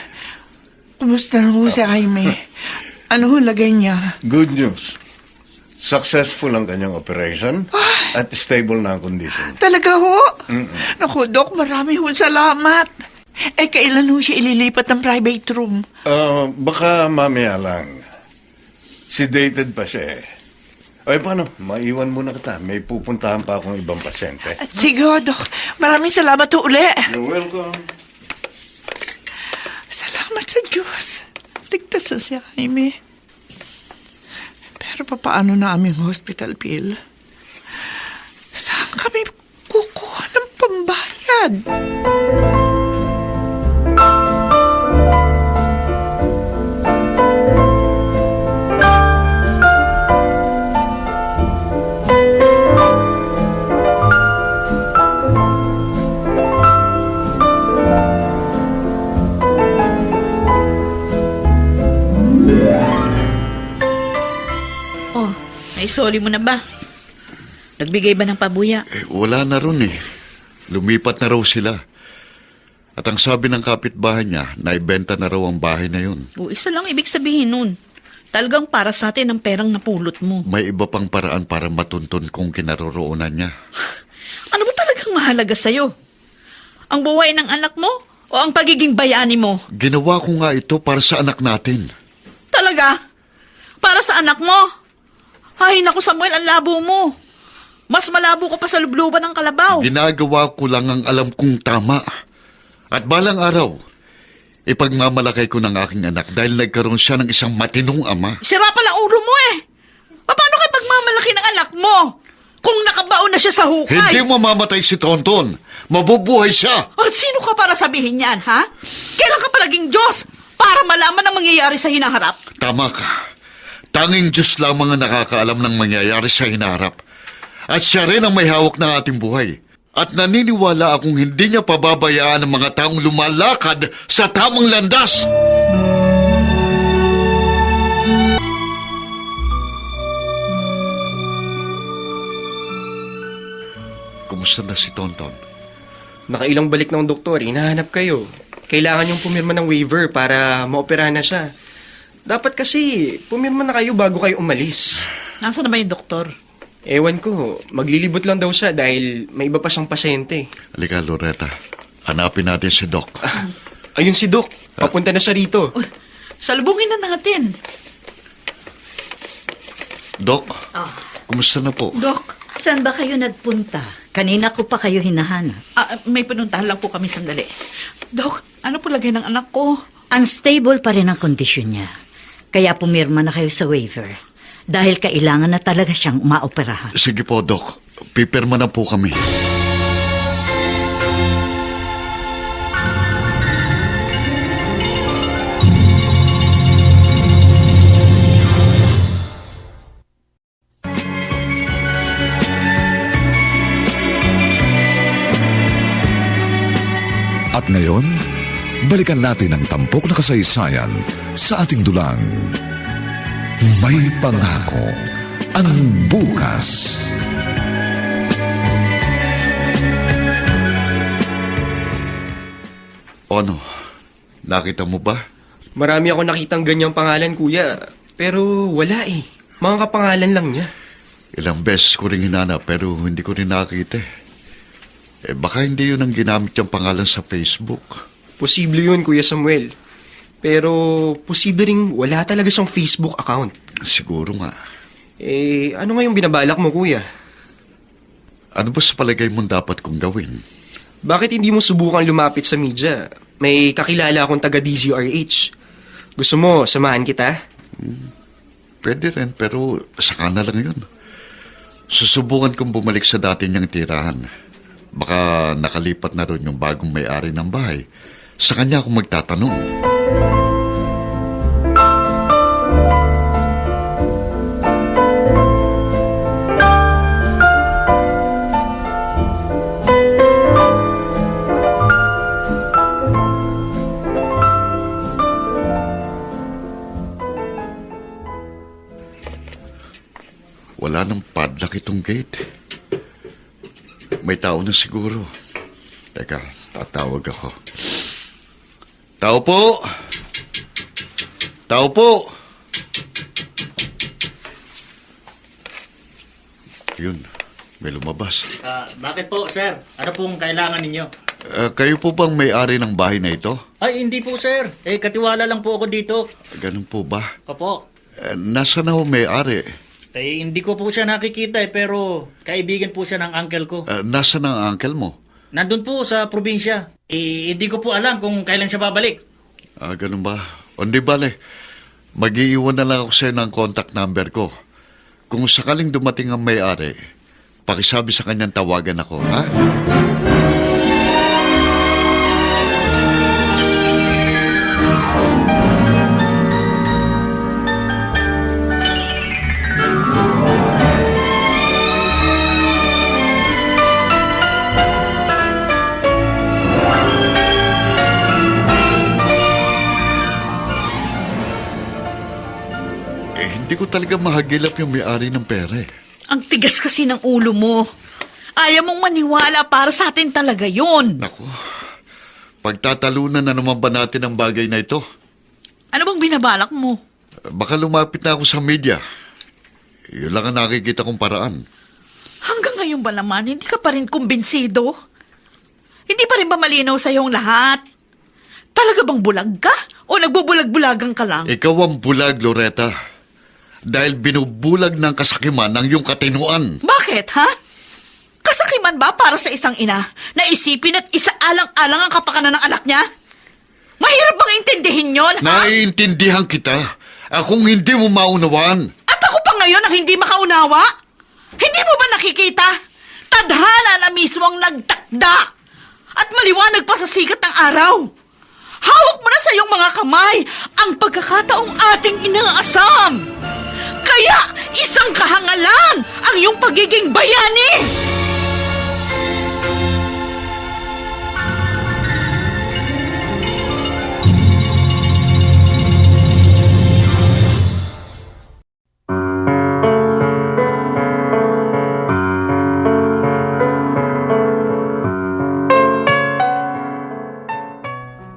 kumusta na ho si Jaime? Ano ho lagay niya? Good news. Successful ang kanyang operation at stable na ang condition. Talaga ho? Naku, Dok, marami ho salamat. Kailan ho siya ililipat ng private room? Baka mamaya lang. Sedated pa siya eh. Ay, paano? Maiwan muna kita. May pupuntahan pa akong ibang pasyente. Sige ho, Dok. Maraming salamat ho uli. You're welcome. Salamat sa Diyos. Ligtas na si Jaime. Pero papaano na aming hospital bill? Saan kami kukuha ng pambayad? Naisoli mo na ba? Nagbigay ba ng pabuya? Wala na ron eh. Lumipat na raw sila. At ang sabi ng kapitbahay niya, naibenta na raw ang bahay na yun. O isa lang ibig sabihin nun. Talagang para sa atin ang perang napulot mo. May iba pang paraan para matuntun kung kinaroroonan niya. Ano ba talagang mahalaga sa'yo? Ang buhay ng anak mo o ang pagiging bayani mo? Ginawa ko nga ito para sa anak natin. Talaga? Para sa anak mo? Ay, naku Samuel, ang labo mo. Mas malabo ka pa sa lubluban ng kalabaw. Ginagawa ko lang ang alam kong tama. At balang araw, ipagmamalakay ko ng aking anak dahil nagkaroon siya ng isang matinong ama. Sira pala ulo mo eh. Paano kayo pagmamalaki ng anak mo? Kung nakabaon na siya sa hukay. Hindi mamamatay si Tonton. Mabubuhay siya. At sino ka para sabihin yan, ha? Kailan ka palaging Diyos para malaman ang mangyayari sa hinaharap? Tama ka. Tanging Diyos lamang ang nakakaalam ng mangyayari sa hinaharap. At siya rin ang may hawak ng ating buhay. At naniniwala akong hindi niya pababayaan ang mga taong lumalakad sa tamang landas. Kumusta na si Tonton? Nakailang balik ng doktor, hinahanap kayo. Kailangan yung pumirma ng waiver para maoperahan na siya. Dapat kasi pumirma na kayo bago kayo umalis. Nasaan na ba yung doktor? Ewan ko, maglilibot lang daw siya dahil may iba pa siyang pasyente. Halika, Loretta. Hanapin natin si Doc. Ayun si Doc, papunta na siya rito. Salubungin na natin. Doc, kumusta na po? Dok, Saan ba kayo nagpunta? Kanina ko pa kayo hinahanap. may pinuntahan lang po kami sandali. Dok, ano po lagay ng anak ko? Unstable pa rin ang kondisyon niya. Kaya pumirma na kayo sa waiver. Dahil kailangan na talaga siyang maoperahan. Sige po, Doc. Pipirma na po kami. At ngayon, balikan natin ang tampok na kasaysayan sa ating dulang. May pangako ang bukas. Ano? Nakita mo ba? Marami ako nakitang ganyang pangalan, kuya. Pero wala eh. Mga kapangalan lang niya. Ilang beses ko rin hinanap pero hindi ko rin nakita. Baka hindi yun ang ginamit niyang pangalan sa Facebook. Posible yun, Kuya Samuel. Pero posible ring wala talaga siyang Facebook account. Siguro nga. Ano nga yung binabalak mo, kuya? Ano ba sa palagay mo dapat kong gawin? Bakit hindi mo subukan lumapit sa media? May kakilala akong taga DZRH. Gusto mo, samahan kita? Pwede rin, pero saka na lang yun. Susubukan kong bumalik sa dati niyang tirahan. Baka nakalipat na rin yung bagong may-ari ng bahay. Sa kanya ako magtatanong. Wala nang padlock itong gate. May tao na siguro. Teka, tatawag ako. Tao po! Tao po! Yun, may lumabas. Bakit po, sir? Ano pong kailangan ninyo? Kayo po bang may-ari ng bahay na ito? Ay, hindi po, sir. Katiwala lang po ako dito. Ganun po ba? Opo. Nasa na ho may-ari? Hindi ko po siya nakikita pero kaibigan po siya ng uncle ko. Nasa na ang uncle mo? Nandun po sa probinsya. Hindi ko po alam kung kailan siya babalik. Ganun ba? O di bale, mag-iiwan na lang ako sa'yo ng contact number ko. Kung sakaling dumating ang may-ari, pakisabi sa kanyang tawagan ako, ha? Hindi ko talaga mahagilap yung may-ari ng pera eh. Ang tigas kasi ng ulo mo. Ayaw mong maniwala para sa atin talaga yun. Naku, pagtatalunan na naman ba natin ang bagay na ito? Ano bang binabalak mo? Baka lumapit na ako sa media. Yun lang ang nakikita kong paraan. Hanggang ngayon ba naman, hindi ka pa rin kumbinsido? Hindi pa rin ba malinaw sa iyong lahat? Talaga bang bulag ka? O nagbubulag-bulagang ka lang? Ikaw ang bulag, Loretta. Dahil binubulag ng kasakiman ng iyong katinuan. Bakit, ha? Kasakiman ba para sa isang ina na isipin at isaalang-alang ang kapakanan ng anak niya? Mahirap bang intindihin yon, ha? Naiintindihan kita. Akong hindi mo maunawaan. At ako pa ngayon ang hindi makaunawa? Hindi mo ba nakikita? Tadhana na mismo ang nagtakda at maliwanag pa sa sikat ng araw. Hawak mo na sa iyong mga kamay ang pagkakataong ating inaasam. Kaya isang kahangalan ang iyong pagiging bayani.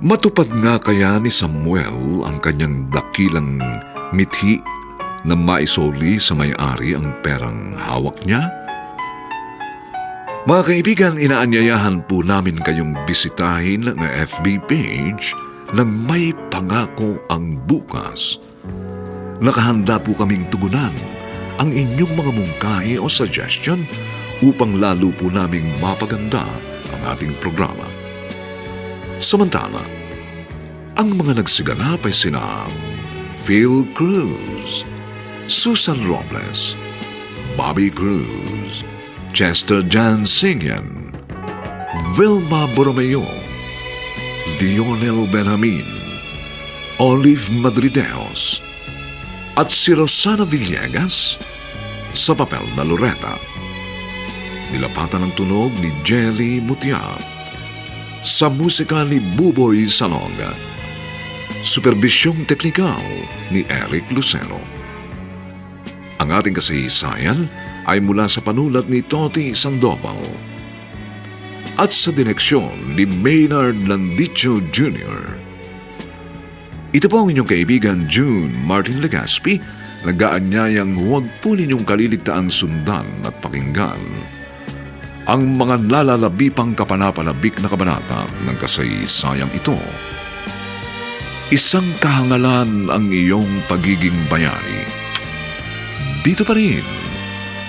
Matupad nga kaya ni Samuel ang kanyang dakilang mithi na maisoli sa may-ari ang perang hawak niya? Mga kaibigan, inaanyayahan po namin kayong bisitahin na FB page ng May Pangako ang Bukas. Nakahanda po kaming tugunan ang inyong mga mungkahi o suggestion upang lalo po naming mapaganda ang ating programa. Samantala, ang mga nagsiganap ay sina Phil Cruz, Susan Robles, Bobby Cruz, Chester Jan Singyan, Vilma Borromeo, Lionel Benjamin, Olive Madrideos, at si Rosana Villegas sa papel na Loretta. Nilapatan ng tunog ni Jelly Mutia, sa musika ni Buboy Salonga. Superbisyong teknikal ni Eric Lucero. Ang ating kasaysayan ay mula sa panulat ni Toti Sandoval at sa direksyon ni Maynard Landicho Jr. Ito po ang inyong kaibigan June Martin Legaspi, nag-aanyayang huwag po ninyong kaliligtaang sundan at pakinggan ang mga nalalabi pang kapanapanabik na kabanata ng kasaysayang ito. Isang kahangalan ang iyong pagiging bayani. Dito pa rin,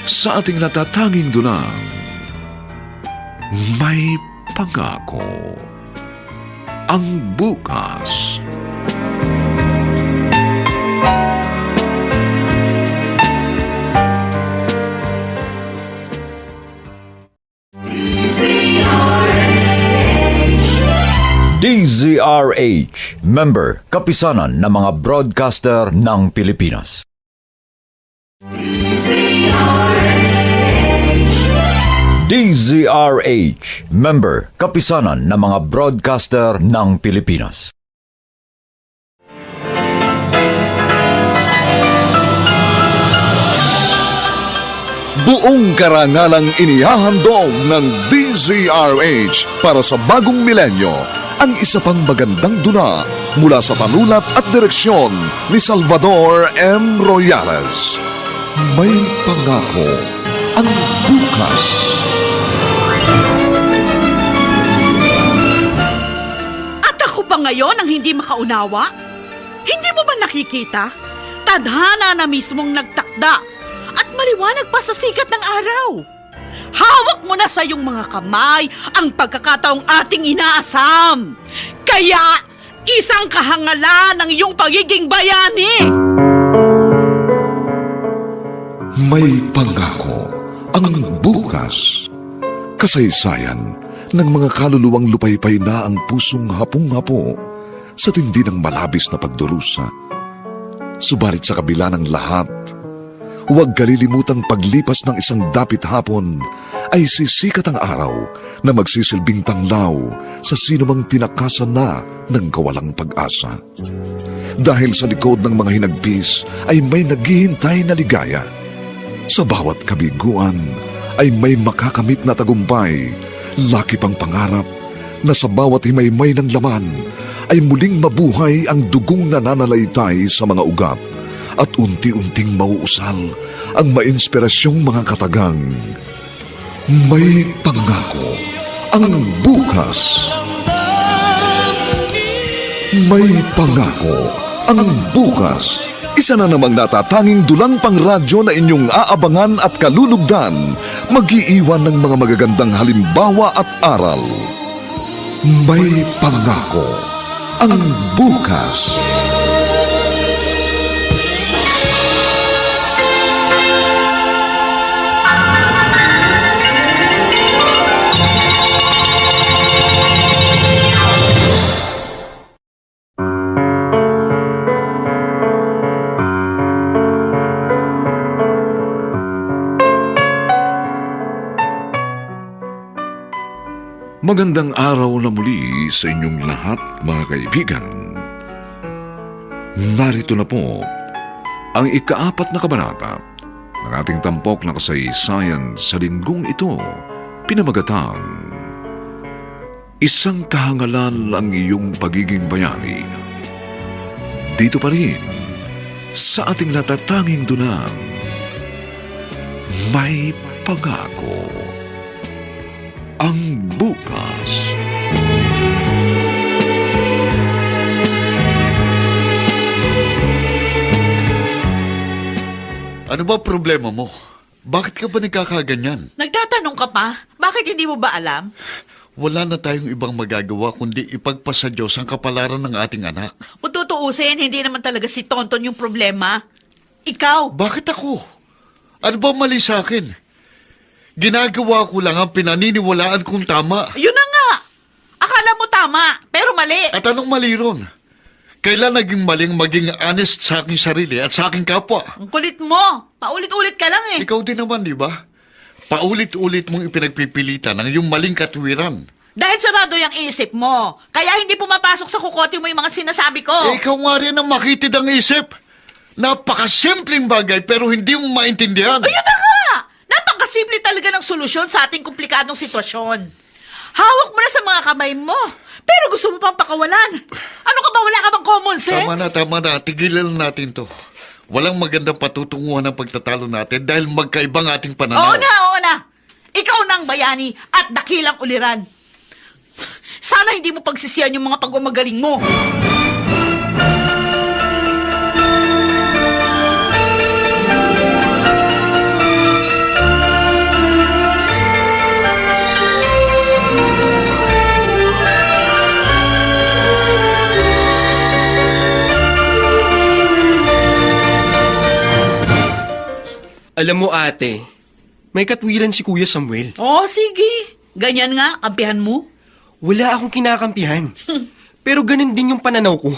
sa ating natatanging dunang, May Pangako ang Bukas. DZRH, member, kapisanan ng mga broadcaster ng Pilipinas. DZRH, member, kapisanan ng mga broadcaster ng Pilipinas. Buong karangalang inihahandog ng DZRH para sa bagong milenyo ang isa pang magandang dula mula sa panulat at direksyon ni Salvador M. Royales. May Pangako ang Bukas. At ako pa ngayon ang hindi makaunawa? Hindi mo ba nakikita? Tadhana na mismong nagtakda at maliwanag pa sa sikat ng araw. Hawak mo na sa iyong mga kamay ang pagkakataong ating inaasam. Kaya, isang kahangalan ng iyong pagiging bayani. May Pangako ang Bukas. Kasaysayan ng mga kaluluwang lupaypay na ang pusong hapong-hapo sa tindi ng malabis na pagdurusa. Subalit sa kabila ng lahat, huwag kalilimutang paglipas ng isang dapit hapon ay sisikat ang araw na magsisilbing tanglaw sa sinumang tinakasan na ng kawalang pag-asa. Dahil sa likod ng mga hinagpis ay may naghihintay na ligaya. Sa bawat kabiguan ay may makakamit na tagumpay, laki pang pangarap na sa bawat himaymay ng laman ay muling mabuhay ang dugong nananalaytay sa mga ugat at unti-unting mauusal ang mainspirasyong mga katagang. May Pangako ang Bukas. May Pangako ang Bukas. Isa na namang natatanging dulang pangradyo na inyong aabangan at kalulugdan, mag-iiwan ng mga magagandang halimbawa at aral. May Pangako ang Bukas. Magandang araw na muli sa inyong lahat, mga kaibigan. Narito na po ang ika-4 na kabanata ng ating tampok na kasaysayan sa linggong ito, pinamagatang Isang Kahangalan ang iyong pagiging bayani. Dito pa rin sa ating natatanging dunang May Pangako. Ang bukas. Ano ba problema mo? Bakit ka ba nagkakaganyan? Nagtatanong ka pa? Bakit hindi mo ba alam? Wala na tayong ibang magagawa kundi ipagpasa Diyos ang kapalaran ng ating anak. Kung tutuusin, hindi naman talaga si Tonton yung problema. Ikaw. Bakit ako? Ano ba mali sa akin? Ginagawa ko lang ang pinaniniwalaan kong tama. Yun na nga. Akala mo tama, pero mali. At anong mali ron? Kailan naging maling maging honest sa aking sarili at sa aking kapwa? Ang kulit mo. Paulit-ulit ka lang eh. Ikaw din naman, di ba? Paulit-ulit mong ipinagpipilitan ang iyong maling katwiran. Dahil sarado yung isip mo. Kaya hindi pumapasok sa kukote mo yung mga sinasabi ko. Eh, ikaw nga rin ang makitid ang isip. Napakasimpleng bagay pero hindi mo maintindihan. Ayun na nga. Napakasimple talaga ng solusyon sa ating komplikadong sitwasyon. Hawak mo na sa mga kamay mo. Pero gusto mo pang pakawalan. Ano ka ba? Wala ka bang common sense? Tama na. Tigilan na natin to. Walang magandang patutunguhan ng pagtatalo natin dahil magkaibang ating pananaw. Oo na. Ikaw na ang bayani at dakilang uliran. Sana hindi mo pagsisiyan yung mga pagmamagaling mo. Alam mo ate, may katwiran si Kuya Samuel. Oo, sige. Ganyan nga, kampihan mo. Wala akong kinakampihan. Pero ganun din yung pananaw ko.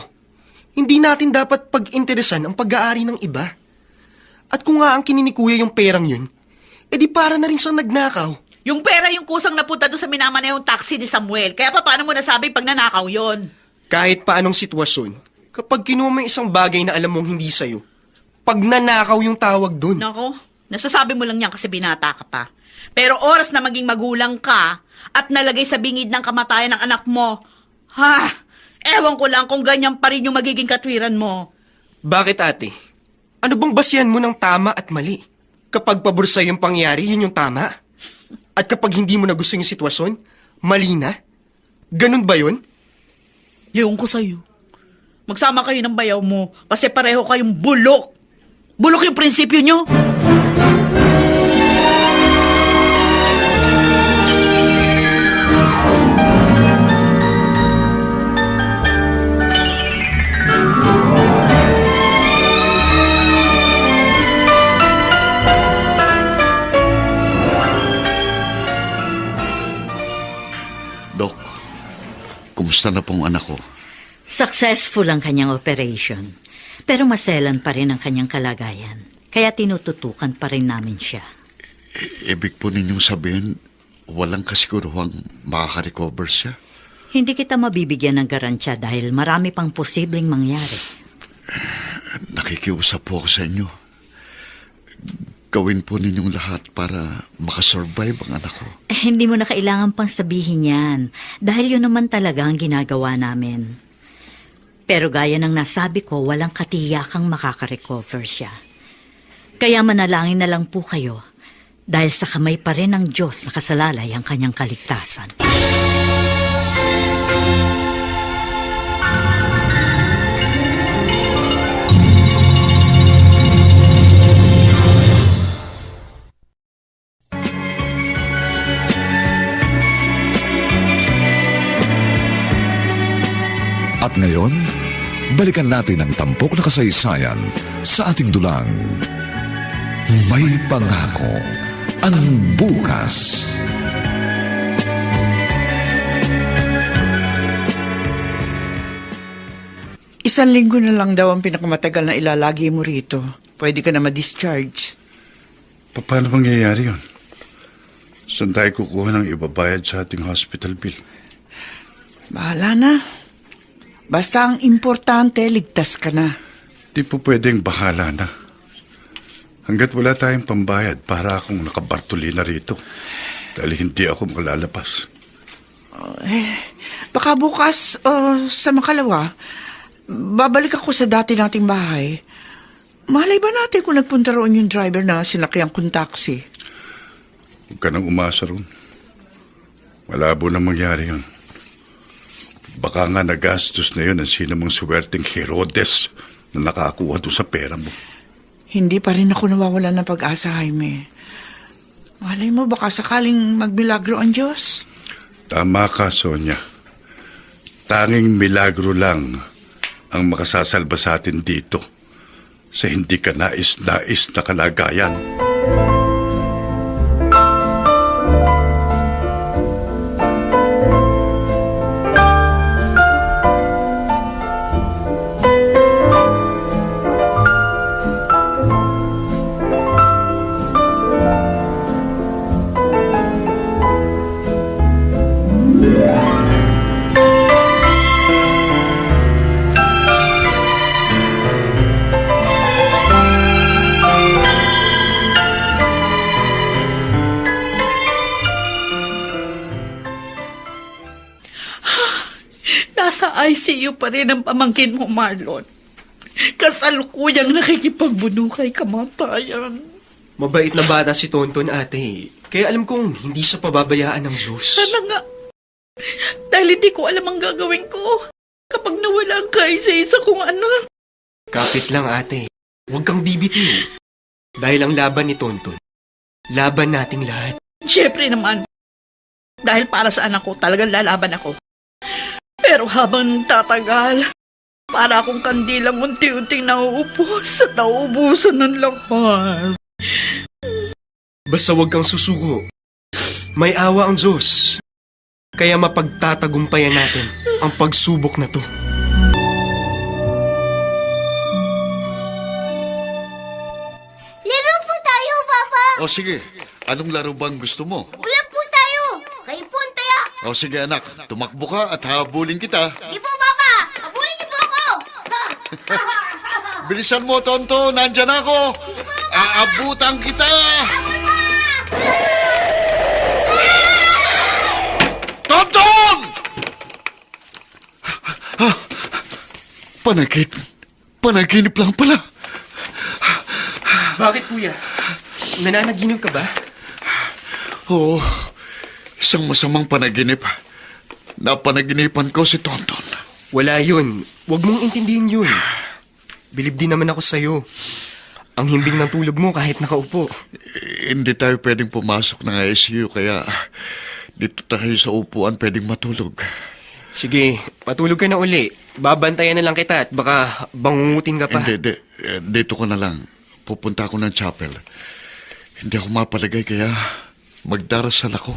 Hindi natin dapat pag-interesan ang pag-aari ng iba. At kung nga ang kinini Kuya yung perang yun, edi para na rin siyang nagnakaw. Yung pera yung kusang napunta doon sa minamanayong taxi ni Samuel. Kaya paano mo nasabi pag nanakaw yon? Kahit paanong sitwasyon, kapag kinuha mo yung isang bagay na alam mong hindi sa'yo, pag nanakaw yung tawag dun. Nako, nasasabi mo lang yan kasi binata ka pa. Pero oras na maging magulang ka at nalagay sa bingid ng kamatayan ng anak mo, ewan ko lang kung ganyan pa rin yung magiging katwiran mo. Bakit ate? Ano bang basihan mo ng tama at mali? Kapag pabor sa'yo yung pangyari, yun yung tama? At kapag hindi mo na gusto yung sitwasyon, mali na? Ganun ba yun? Yung ko sa'yo. Magsama kayo ng bayaw mo kasi pareho kayong bulok. Bulok yung prinsipyo nyo. Dok, kumusta na pong anak ko? Successful ang kanyang operation. Pero maselan pa rin ang kanyang kalagayan. Kaya tinututukan pa rin namin siya. Ibig po ninyong sabihin, walang kasiguruhang makaka-recover siya? Hindi kita mabibigyan ng garansya dahil marami pang posibleng mangyari. Nakikiusap po ako sa inyo. Gawin po ninyong lahat para makasurvive ang anak ko. Hindi mo na kailangan pang sabihin yan. Dahil yun naman talaga ang ginagawa namin. Pero gaya ng nasabi ko, walang katiyakang makaka-recover siya. Kaya manalangin na lang po kayo dahil sa kamay pa rin ng Diyos nakasalalay ang kanyang kaligtasan. At ngayon, balikan natin ang tampok na kasaysayan sa ating dulang May Pangako ang bukas. Isang linggo na lang daw ang pinakamatagal na ilalagi mo rito. Pwede ka na ma-discharge. Paano mangyayari yun? Saan tayo kukuha ng ibabayad sa ating hospital bill? Bahala na. Basta ang importante, ligtas ka na. Di po pwedeng bahala na. Hanggat wala tayong pambayad, para akong nakabartuli na rito. Dahil hindi ako makalalapas. Baka bukas, sa makalawa, babalik ako sa dati nating bahay. Malay ba natin kung nagpunta roon yung driver na sinakyan kong taxi? Huwag ka nang umasa ron. Malabo na mangyari yun. Baka nga nagastos na yun ang sinamang swerteng Herodes na nakakuha doon sa pera mo. Hindi pa rin ako nawawalan ng pag-asa, Jaime. Malay mo, baka sakaling magmilagro ang Diyos. Tama ka, Sonia. Tanging milagro lang ang makasasalba sa atin dito sa hindi ka nais-nais na kalagayan. Nasa ICU pa rin ang pamangkin mo, Marlon. Kasalukuyang nakikipagbuno kay kamatayan. Mabait na bata si Tonton, ate. Kaya alam kong hindi siya pababayaan ng Diyos. Sana nga. Dahil hindi ko alam ang gagawin ko kapag nawala ang kaisa-isa kong anak. Kapit lang, ate. Huwag kang bibitiw. Dahil ang laban ni Tonton, laban nating lahat. Siyempre naman. Dahil para sa anak ko, talagang lalaban ako. Pero habang tatagal, para akong kandilang unti-unting nauupos at nauubusan ng lakas. Basta huwag kang susuko. May awa ang Diyos. Kaya mapagtatagumpayan natin ang pagsubok na to. Laro po tayo, Papa. O sige, anong laro bang gusto mo? Ulam po tayo. Kayo po ang taya. O sige anak, tumakbo ka at habulin kita. Sige po, Papa. Habulin niyo po ako. Bilisan mo, Tonto, nandyan ako. Aabutan kita. Tonton! Panaginip lang pala. Bakit, kuya? Nananaginip ka ba? Oo, isang masamang panaginip. Napanaginipan ko si Tonton. Wala yun. Huwag mong intindihin yun. Bilib din naman ako sa'yo. Ang himbing ng tulog mo kahit nakaupo. Hindi tayo pwedeng pumasok ng ICU kaya dito tayo sa upuan pwedeng matulog. Sige, matulog ka na uli. Babantayan na lang kita at baka bangungutin ka pa. Hindi. Dito ko na lang. Pupunta ako ng chapel. Hindi ako mapalagay kaya magdarasal ako.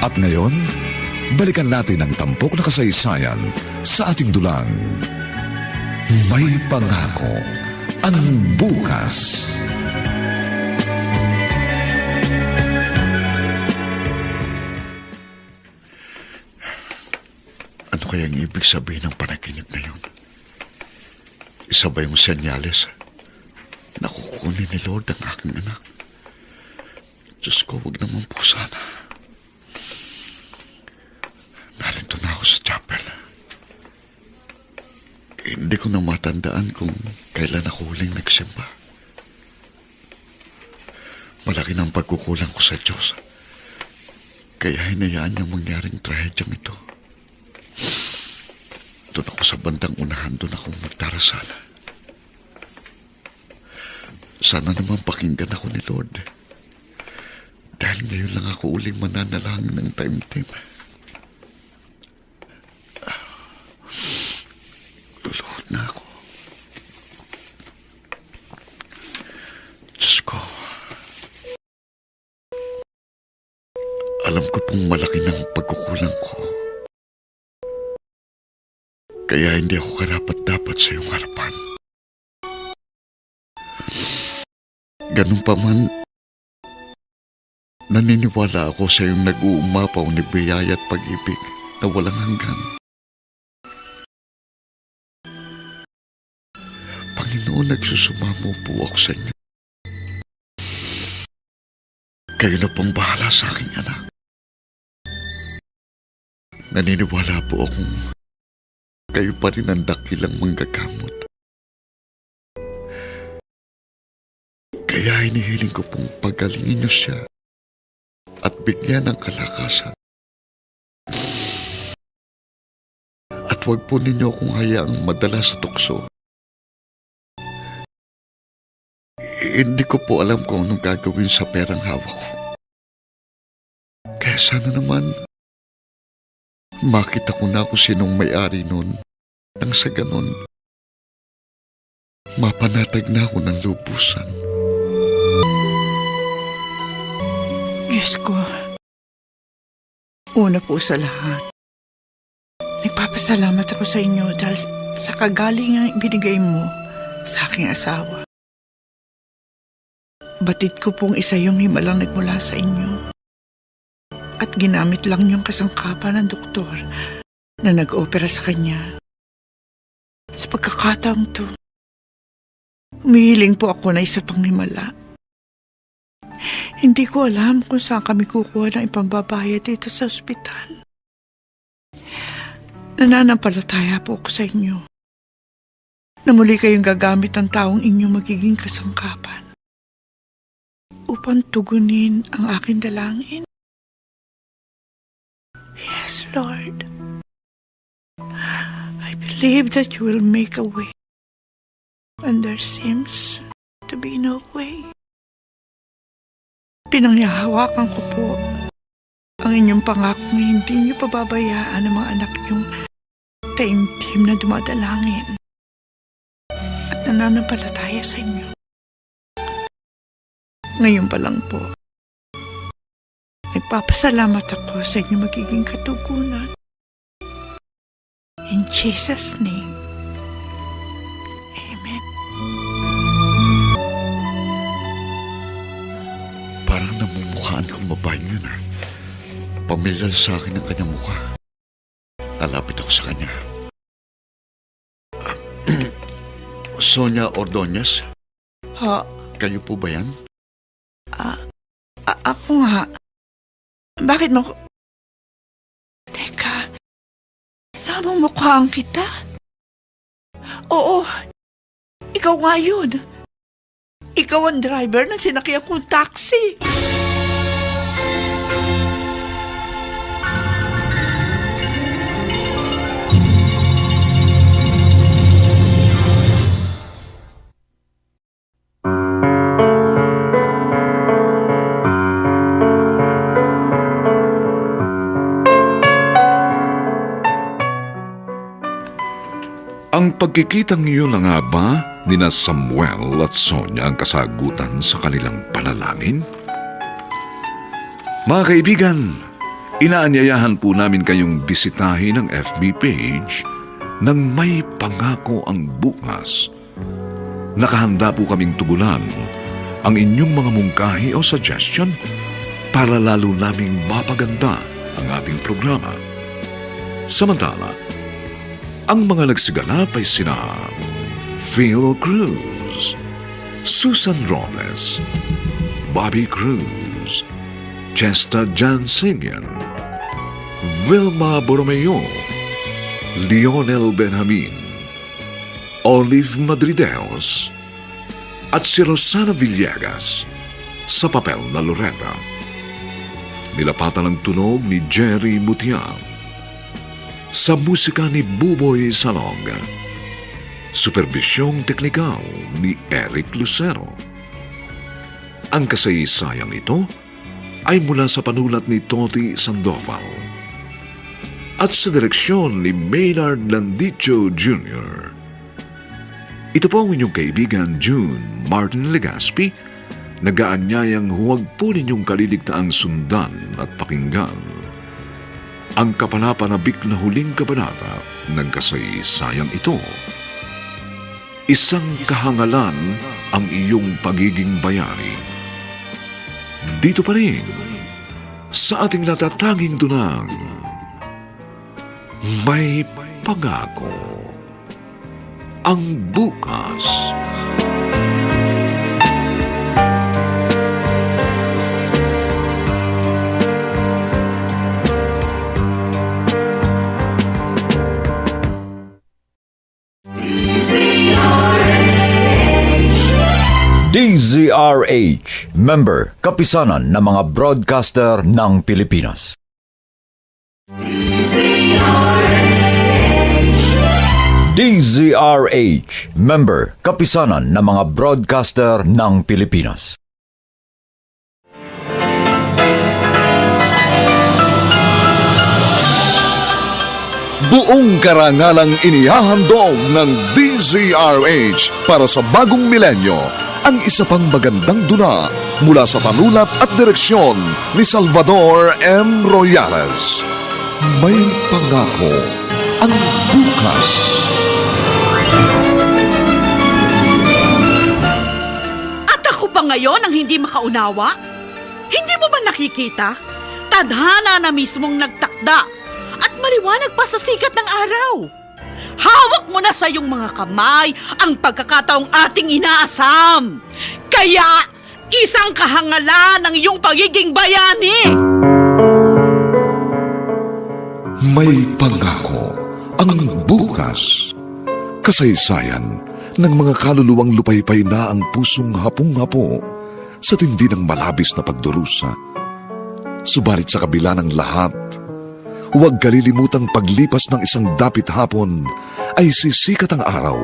At ngayon, balikan natin ang tampok na kasaysayan sa ating dulang. May pangako ang bukas. Ano kayang ibig sabihin ng panaginip na yun? Isa ba yung senyales na kukunin ni Lord ang aking anak? Diyos ko, wag naman po sana. Narito na ako sa chapel. Hindi ko na matandaan kung kailan ako huling nagsimba. Malaki ng pagkukulang ko sa Diyos. Kaya hinayaan niyang mangyaring trahedyang ito. Doon ako sa bandang unahan, doon ako magdarasal. Sana naman pakinggan ako ni Lord. Dahil ngayon lang ako uling mananalangin ng taimtim. Luluhod na ako. Diyos ko, Alam ko pong malaki ng pagkukulang ko. Kaya hindi ako karapat-dapat sa iyong harapan. Ganun pa man, naniniwala ako sa iyong nag-uumapaw ni biyaya at pag-ibig na walang hanggan. Panginoon, nagsusumamo po ako sa inyo. Kayo na pong bahala sa aking anak. Naniniwala po akong kayo pa rin ang dakilang manggagamot. Kaya hinihiling ko pong pagalingin niyo siya at bigyan ng kalakasan. At huwag po ninyo akong hayaang madala sa tukso. Hindi ko po alam kung anong gagawin sa perang hawak ko. Kaya sana naman makita ko na kung sinong may-ari nun. Nang sa ganon, mapanatag na ako ng lubusan. Diyos ko, una po sa lahat, nagpapasalamat ako sa inyo dahil sa kagalingang ibinigay mo sa aking asawa. Batid ko pong isa yung himalang nagmula sa inyo. At ginamit lang yung kasangkapan ng doktor na nag-opera sa kanya. Sa pagkakataong to, humihiling po ako na isa pang himala. Hindi ko alam kung saan kami kukuha ng ipambabayad dito sa ospital. Nananampalataya po ako sa inyo na muli kayong gagamit ang taong inyong magiging kasangkapan upang tugunin ang aking dalangin. Yes, Lord. I believe that you will make a way when there seems to be no way. Pinanghahawakan ko po ang inyong pangako na hindi niyo pababayaan ang mga anak niyong taimtim na dumadalangin at nananampalataya sa inyo. Ngayon pa lang po, nagpapasalamat ako sa inyong magiging katugunan. In Jesus' name, Amen. Parang namumukhaan kong babae yun, ha? Pamilyar sa akin ang kanyang mukha. Lalapit ako sa kanya. Sonia Ordonez? Ha? Kayo po ba yan? Ako nga. Bakit mo... Teka, namumukhaan kita? Oo, ikaw nga yun. Ikaw ang driver na sinakyan kong taxi. Ang pagkikitang iyon na nga ba ni na Samuel at Sonia ang kasagutan sa kanilang panalangin? Mga kaibigan, inaanyayahan po namin kayong bisitahin ang FB page ng May Pangako ang Bukas. Nakahanda po kaming tugunan ang inyong mga mungkahi o suggestion para lalo naming mapaganda ang ating programa. Samantala, ang mga nagsiganap ay sina Phil Cruz, Susan Robles, Bobby Cruz, Chesta Jansinian, Vilma Borromeo, Lionel Benjamin, Olive Madrideos, at si Rosana Villegas sa papel na Loretta. Nilapatan ng tunog ni Jerry Mutiang. Sa musika ni Buboy Salong. Superbisyong teknikal ni Eric Lucero. Ang kasaysayang ito ay mula sa panulat ni Toti Sandoval at sa direksyon ni Maynard Landicho Jr. Ito po ang inyong kaibigan June Martin Legaspi nagaanyayang huwag po ninyong kaliligtaang sundan at pakinggan ang kapanapanabik na huling kabanata ng kasaysayang ito. Isang kahangalan ang iyong pagiging bayani. Dito pa rin, sa ating natatanging dunang, may pangako ang bukas. DZRH, member, kapisanan ng mga broadcaster ng Pilipinas. DZRH, member, kapisanan ng mga broadcaster ng Pilipinas. Buong karangalang inihahandog ng DZRH para sa bagong milenyo ang isa pang magandang dula mula sa panulat at direksyon ni Salvador M. Royales. May pangako ang bukas. At ako ba ngayon ang hindi makaunawa? Hindi mo ba nakikita? Tadhana na mismong nagtakda at maliwanag pa sa sikat ng araw. Hawak mo na sa iyong mga kamay ang pagkakataong ating inaasam. Kaya, isang kahangalan ng iyong pagiging bayani. May pangako ang bukas. Kasaysayan ng mga kaluluwang lupaypay na ang pusong hapong-hapo sa tindi ng malabis na pagdurusa. Subalit sa kabila ng lahat, huwag kalilimutang paglipas ng isang dapit hapon ay sisikat ang araw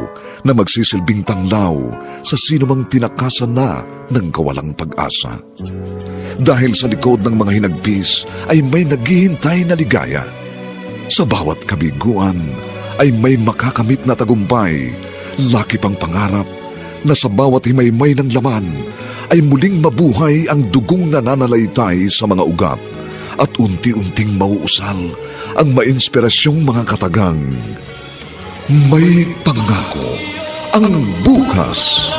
na magsisilbing tanglaw sa sinumang tinakasan na ng kawalang pag-asa. Dahil sa likod ng mga hinagpis ay may naghihintay na ligaya. Sa bawat kabiguan ay may makakamit na tagumpay, laki pang pangarap na sa bawat himaymay ng laman ay muling mabuhay ang dugong nananalaytay sa mga ugat at unti-unting mauusal ang mainspirasyong mga katagang. May pangako ang bukas.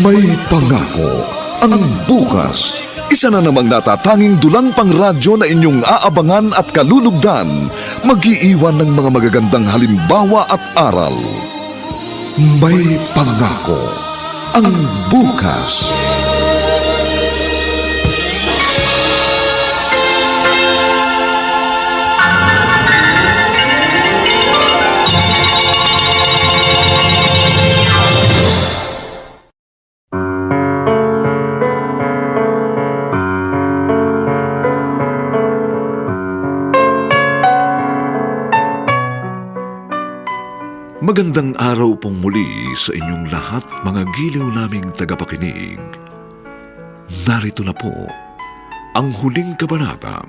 May pangako ang bukas. Isa na namang natatanging dulang pangradyo na inyong aabangan at kalulugdan, mag-iiwan ng mga magagandang halimbawa at aral. May pangako ang bukas. Magandang araw pong muli sa inyong lahat, mga giliw naming tagapakinig. Narito na po ang huling kabanata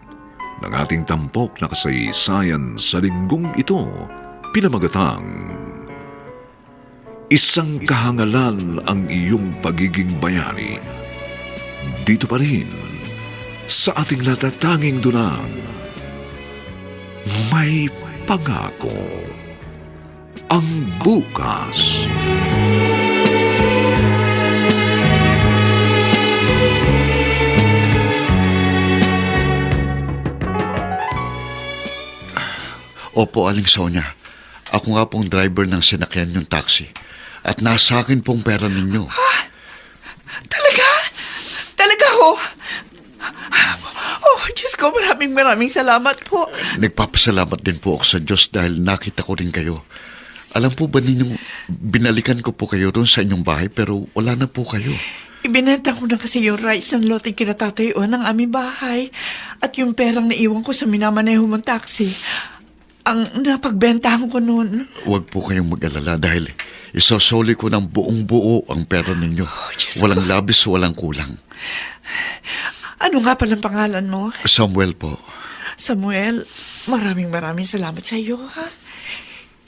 ng ating tampok na kasaysayan sa linggong ito, pinamagatang Isang kahangalan ang iyong pagiging bayani. Dito pa rin sa ating natatanging dunang, may pangako ang bukas. Opo, Aling Sonia. Ako nga pong driver ng sinakyan yung taxi. At nasa akin pong pera ninyo. Talaga? Talaga ho? Oh, Diyos ko, maraming salamat po. Nagpapasalamat din po ako sa Diyos dahil nakita ko rin kayo. Alam po ba ninyo, binalikan ko po kayo doon sa inyong bahay pero wala na po kayo. Ibinenta ko na kasi yung rights ng loteng kinatatayuan ng aming bahay at yung perang naiwan ko sa minamaneho mong taxi. Ang napagbentahan ko noon. Huwag po kayong mag-alala dahil isosoli ko ng buong buo ang pera ninyo. Walang labis, walang kulang. Ano nga palang pangalan mo? Samuel po. Samuel, maraming salamat sa iyo, ha?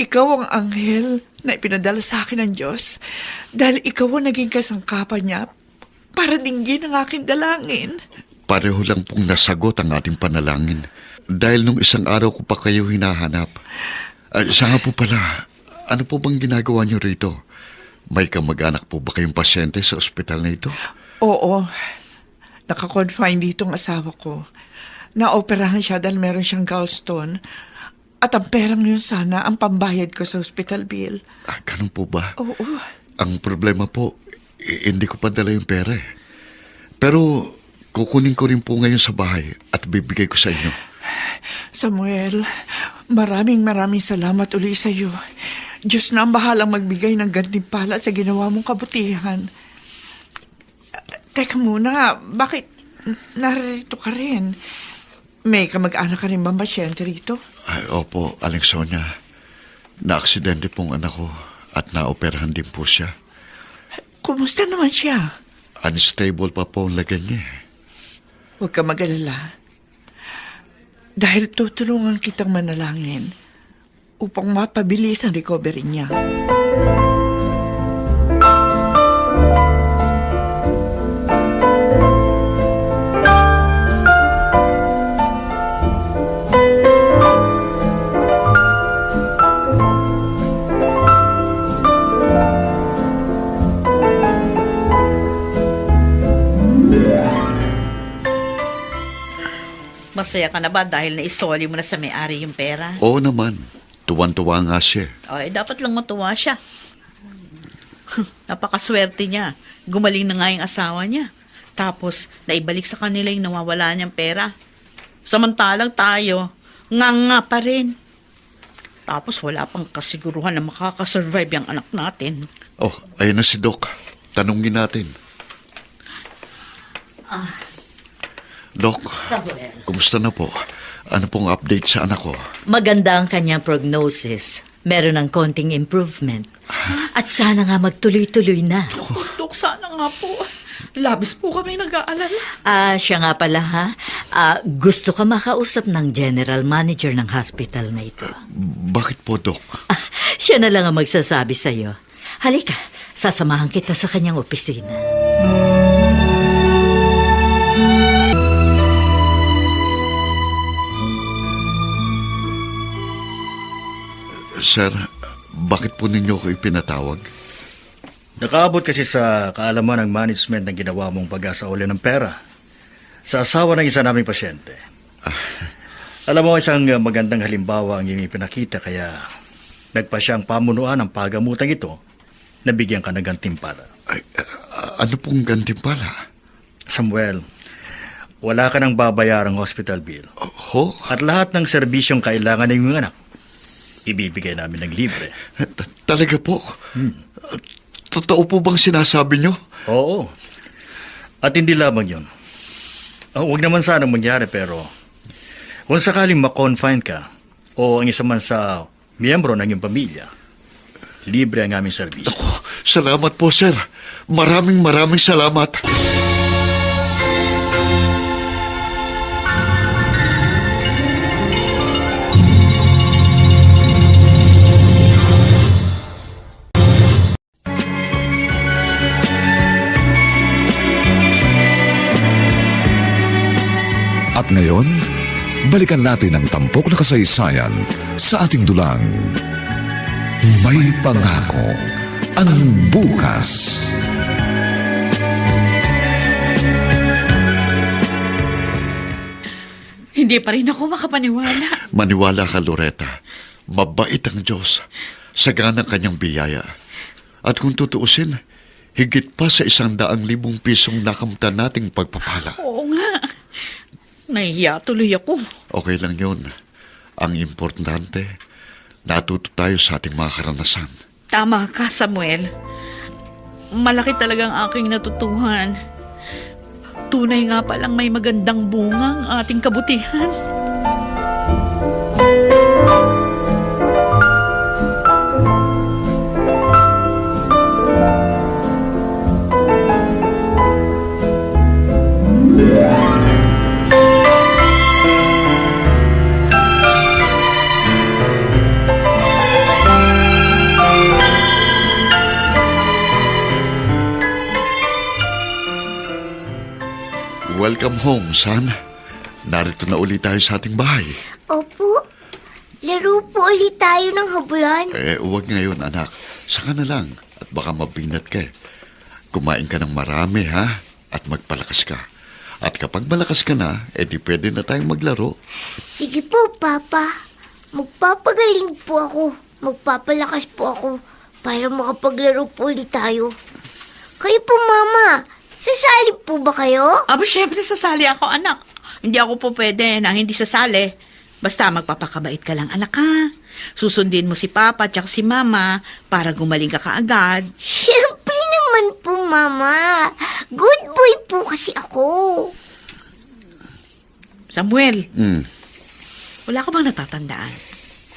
ikaw ang anghel na ipinadala sa akin ng Diyos dahil ikaw ang naging kasangkapan niya para dinggin ang aking dalangin. Pareho lang pong nasagot ang ating panalangin. Dahil nung isang araw ko pa kayo hinahanap. Siya nga po pala, ano po bang ginagawa niyo rito? May kamag-anak po ba kayong pasyente sa ospital na ito? Oo, nakakonfine dito ang asawa ko. Naoperahan siya dahil meron siyang gallstone. At ang perang yun sana ang pambayad ko sa hospital bill. Ganun po ba? Oo. Ang problema po, hindi ko pa dala yung pera eh. Pero kukunin ko rin po ngayon sa bahay at bibigay ko sa inyo. Samuel, maraming salamat uli sa iyo. Diyos na ang bahalang magbigay ng gantimpala sa ginawa mong kabutihan. Teka muna, bakit naririto ka rin? May kamag-anak ka rin ba pasyente rito? Opo, Aling Sonia. Na-aksidente pong anak ko at naoperahan din po siya. Kumusta naman siya? Unstable pa po ang lagay niya. Huwag ka mag-alala. Dahil tutulungan kitang manalangin upang mapabilis ang recovery niya. Masaya ka na ba dahil naisoli mo na sa may-ari yung pera? Oo naman. Tuwan-tuwa nga siya. Dapat lang matuwa siya. Napakaswerte niya. Gumaling na nga yung asawa niya. Tapos, naibalik sa kanila yung nawawala niyang pera. Samantalang tayo, nga pa rin. Tapos, wala pang kasiguruhan na makakasurvive yung anak natin. Oh, ayun na si Doc. Tanungin natin. Doc, Samuel. kumusta na po? Ano pong update sa anak ko? Maganda ang kanyang prognosis. Meron ng konting improvement. At sana nga magtuloy-tuloy na. Dok, sana nga po. Labis po kami nag-aalala. Siya nga pala ha. Gusto ka makausap ng general manager ng hospital na ito. Bakit po, Doc? Siya na lang ang magsasabi sa'yo. Halika, sasamahan kita sa kanyang opisina. Sir, bakit po ninyo ko ipinatawag? Nakaabot kasi sa kaalaman ng management ng ginawa mong pag-asauli ng pera sa asawa ng isa naming pasyente. Alam mo, isang magandang halimbawa ang iyong ipinakita kaya nagpa siyang pamunuan ng pagamutang ito na bigyan ka ng gantimpala. Ano pong gantimpala? Samuel, wala ka nang babayarang hospital bill. Ho? At lahat ng serbisyong kailangan ng iyong anak, ibibigay namin ng libre. Talaga po? Totoo po bang sinasabi nyo? Oo. At hindi lamang yun. Huwag naman sanang mangyari pero kung sakaling ma-confine ka o ang isa man sa miyembro ng iyong pamilya, libre ang aming serbisyo. Salamat po, sir. Maraming salamat. At ngayon, balikan natin ang tampok na kasaysayan sa ating dulang. May pangako ang bukas. Hindi pa rin ako makapaniwala. Maniwala ka, Loretta. Mabait ang Diyos. Sagana kanyang biyaya. At kung tutuusin, higit pa sa 100,000 pisong nakamtan nating pagpapala. Oo nga. Nahihiya tuloy ako. Okay lang yun. Ang importante, natuto tayo sa ating mga karanasan. Tama ka, Samuel. Malaki talagang aking natutuhan. Tunay nga palang may magandang bunga ang ating kabutihan. Welcome home, son. Narito na ulit tayo sa ating bahay. Opo. Laro po ulit tayo ng habulan. Huwag ngayon, anak. Saka na lang. At baka mabinat ka. Kumain ka ng marami, ha? At magpalakas ka. At kapag malakas ka na, di pwede na tayong maglaro. Sige po, Papa. Magpapagaling po ako. Magpapalakas po ako para makapaglaro po ulit tayo. Kayo po, Mama. Sasali po ba kayo? Aba, syempre sasali ako, anak. Hindi ako po pwede na hindi sasali. Basta magpapakabait ka lang, anak, ha? Susundin mo si Papa at si Mama para gumaling ka kaagad. Siyempre naman po, Mama. Good boy po kasi ako. Samuel, Hmm. wala ka bang natatandaan?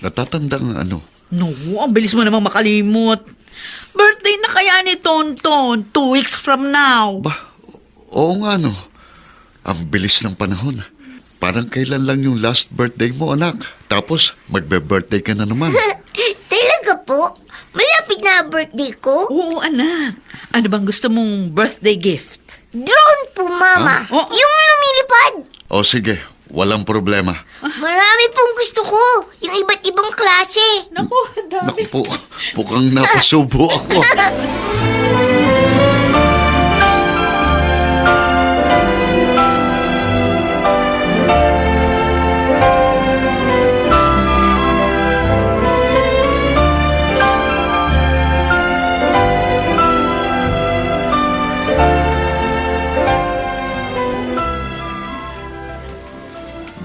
Natatandang ano? No, ang bilis mo namang makalimot. Birthday na kaya ni Tonton, 2 weeks from now. Ba, oo nga no. Ang bilis ng panahon. Parang kailan lang yung last birthday mo, anak. Tapos, magbe-birthday ka na naman. Talaga po? Malapit na ang birthday ko? Oo, anak. Ano bang gusto mong birthday gift? Drone po, Mama. Huh? Oh. Yung lumilipad. O sige, walang problema. Marami pong gusto ko. Yung iba't ibang klase. Naku, dami. Naku po, mukhang napasubo ako.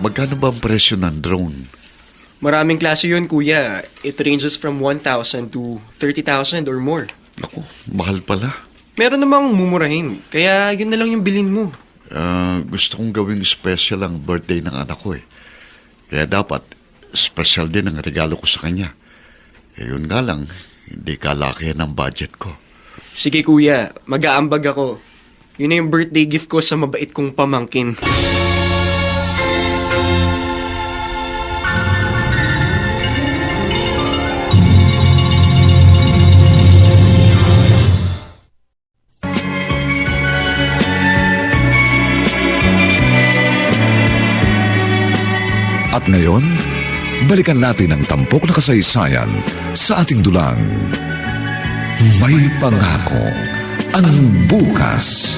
Magkano ba ang presyo ng drone? Maraming klase yun, kuya. It ranges from 1,000 to 30,000 or more. Naku, mahal pala. Meron namang mumurahin, kaya yun na lang yung bilhin mo. Gusto kong gawing special ang birthday ng anak ko eh. Kaya dapat, special din ang regalo ko sa kanya. Yun nga lang, hindi kalakihan ang budget ko. Sige, kuya. Mag-aambag ako. Yun na yung birthday gift ko sa mabait kong pamangkin. At ngayon, balikan natin ang tampok na kasaysayan sa ating dulang. May pangako ang bukas.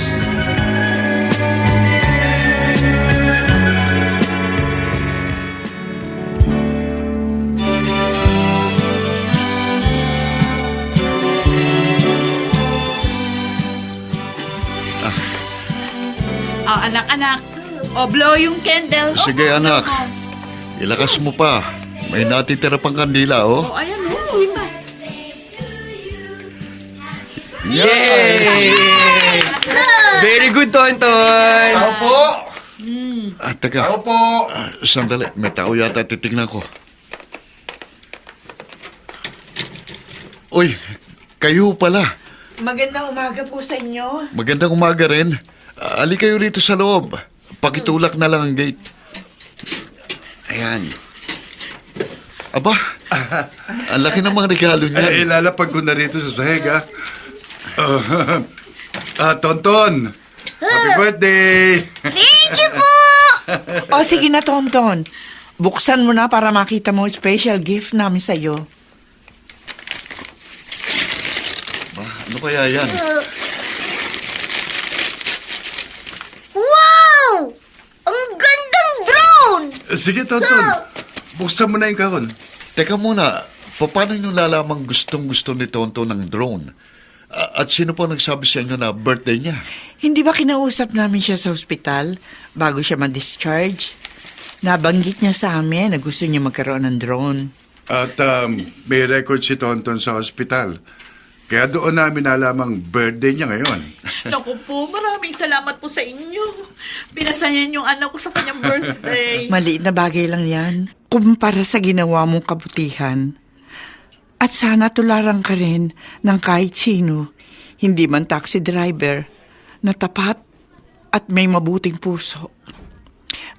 Oh, anak-anak. O, blow yung candle. Sige anak, ilakas mo pa. May natitira pang kandila, oh. Oh, ayan, oh. Uy, pa. Yay! Very good, Tonton! Tao po! Teka. Tao po! Sandali, may tao yata titignan ko. Uy, kayo pala. Magandang umaga po sa inyo. Magandang umaga rin. Ali kayo rito sa loob. Pakitulak na lang ang gate. Ayan. Aba, ang laki ng mga regalo niya. Ilalapag ko na rito sa sahig, ha? Tonton! Happy birthday! Thank you po! O sige na, Tonton. Buksan mo na para makita mo special gift namin sa'yo. Ano kaya yan? Wow! Ang gandang drone! Sige, Tonton. Buksan mo na yung kahon. Teka muna, paano nyo lalamang gustong-gusto ni Tonto ng drone? At sino po nagsabi sa inyo na birthday niya? Hindi ba kinausap namin siya sa ospital bago siya ma-discharge? Nabanggit niya sa amin na gusto niya magkaroon ng drone. At may record si Tonton sa ospital. Kaya doon namin nalamang birthday niya ngayon. Naku po, maraming salamat po sa inyo. Pinasayan yung anak ko sa kanyang birthday. Maliit na bagay lang yan kumpara sa ginawa mong kabutihan. At sana tularan ka rin ng kahit sino, hindi man taxi driver, na tapat at may mabuting puso.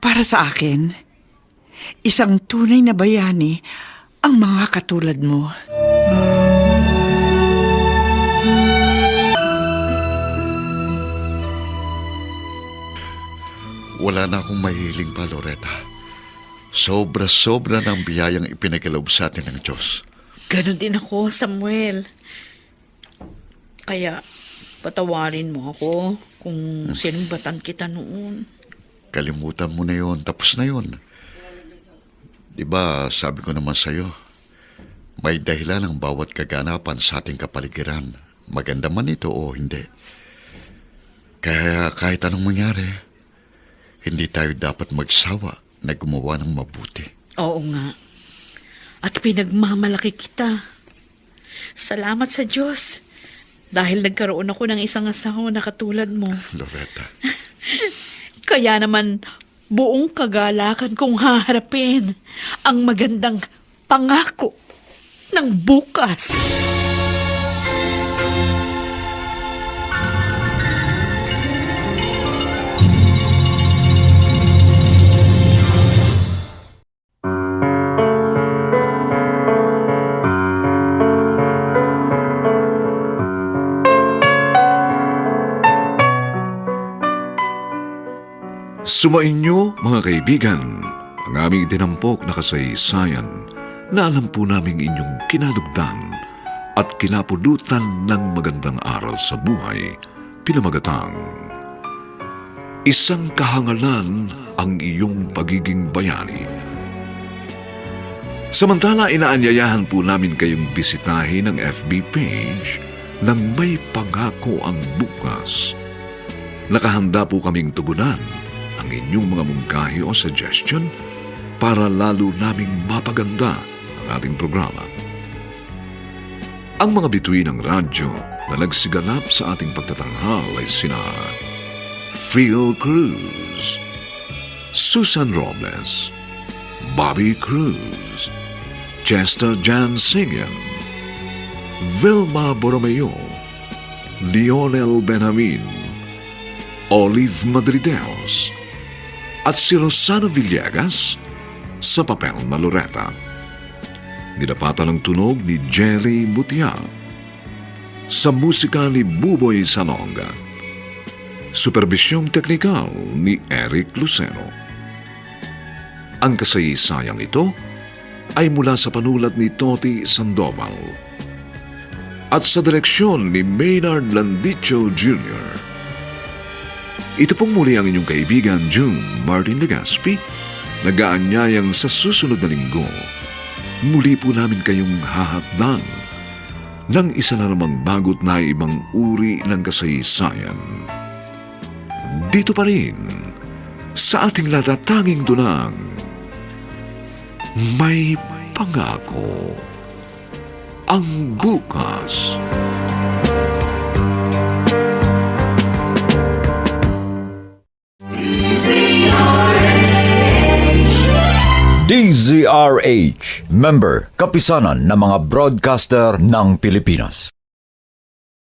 Para sa akin, isang tunay na bayani ang mga katulad mo. wala na akong mahihiling pa, Loretta. Sobra-sobra ng biyayang ipinagkaloob sa atin ng Diyos. Ganon din ako, Samuel. Kaya, patawarin mo ako kung sinumbatan kita noon. Kalimutan mo na yon, tapos na yon. Diba, sabi ko naman sa'yo, may dahilan ang bawat kaganapan sa ating kapaligiran. Maganda man ito o hindi. Kaya kahit anong mangyari, hindi tayo dapat magsawa na gumawa ng mabuti. Oo nga. At pinagmamalaki kita. Salamat sa Diyos. Dahil nagkaroon ako ng isang asawa na katulad mo. Loretta. Kaya naman, buong kagalakan kong haharapin ang magandang pangako ng bukas. Sumainyo, mga kaibigan, ang aming tinampok na kasaysayan na alam po naming inyong kinalugdan at kinapulutan ng magandang aral sa buhay, pinamagatang isang kahangalan ang iyong pagiging bayani. Samantala, inaanyayahan po namin kayong bisitahin ang FB page ng May Pangako ang Bukas. Nakahanda po kaming tugunan ang inyong mga mungkahi o suggestion para lalo naming mapaganda ang ating programa. Ang mga bituin ng radyo na nagsiganap sa ating pagtatanghal ay sina Phil Cruz, Susan Robles, Bobby Cruz, Chester Jan Singen, Vilma Borromeo, Lionel Benjamin, Olive Madrideos, at si Rosana Villegas sa papel na Loretta. Ginapatan ng tunog ni Jerry Mutia. Sa musika ni Buboy Salonga. Superbisyong teknikal ni Eric Lucero. Ang kasaysayang ito ay mula sa panulat ni Toti Sandoval at sa direksyon ni Maynard Landicho Jr. Ito pong muli ang inyong kaibigan June Martin Legaspi, nag-aanyayang sa susunod na linggo. Muli po namin kayong hahatdan ng isa na namang bagot na ibang uri ng kasaysayan. Dito pa rin, sa ating natatanging dunang, May Pangako ang Bukas. DZRH, member, kapisanan ng mga broadcaster ng Pilipinas.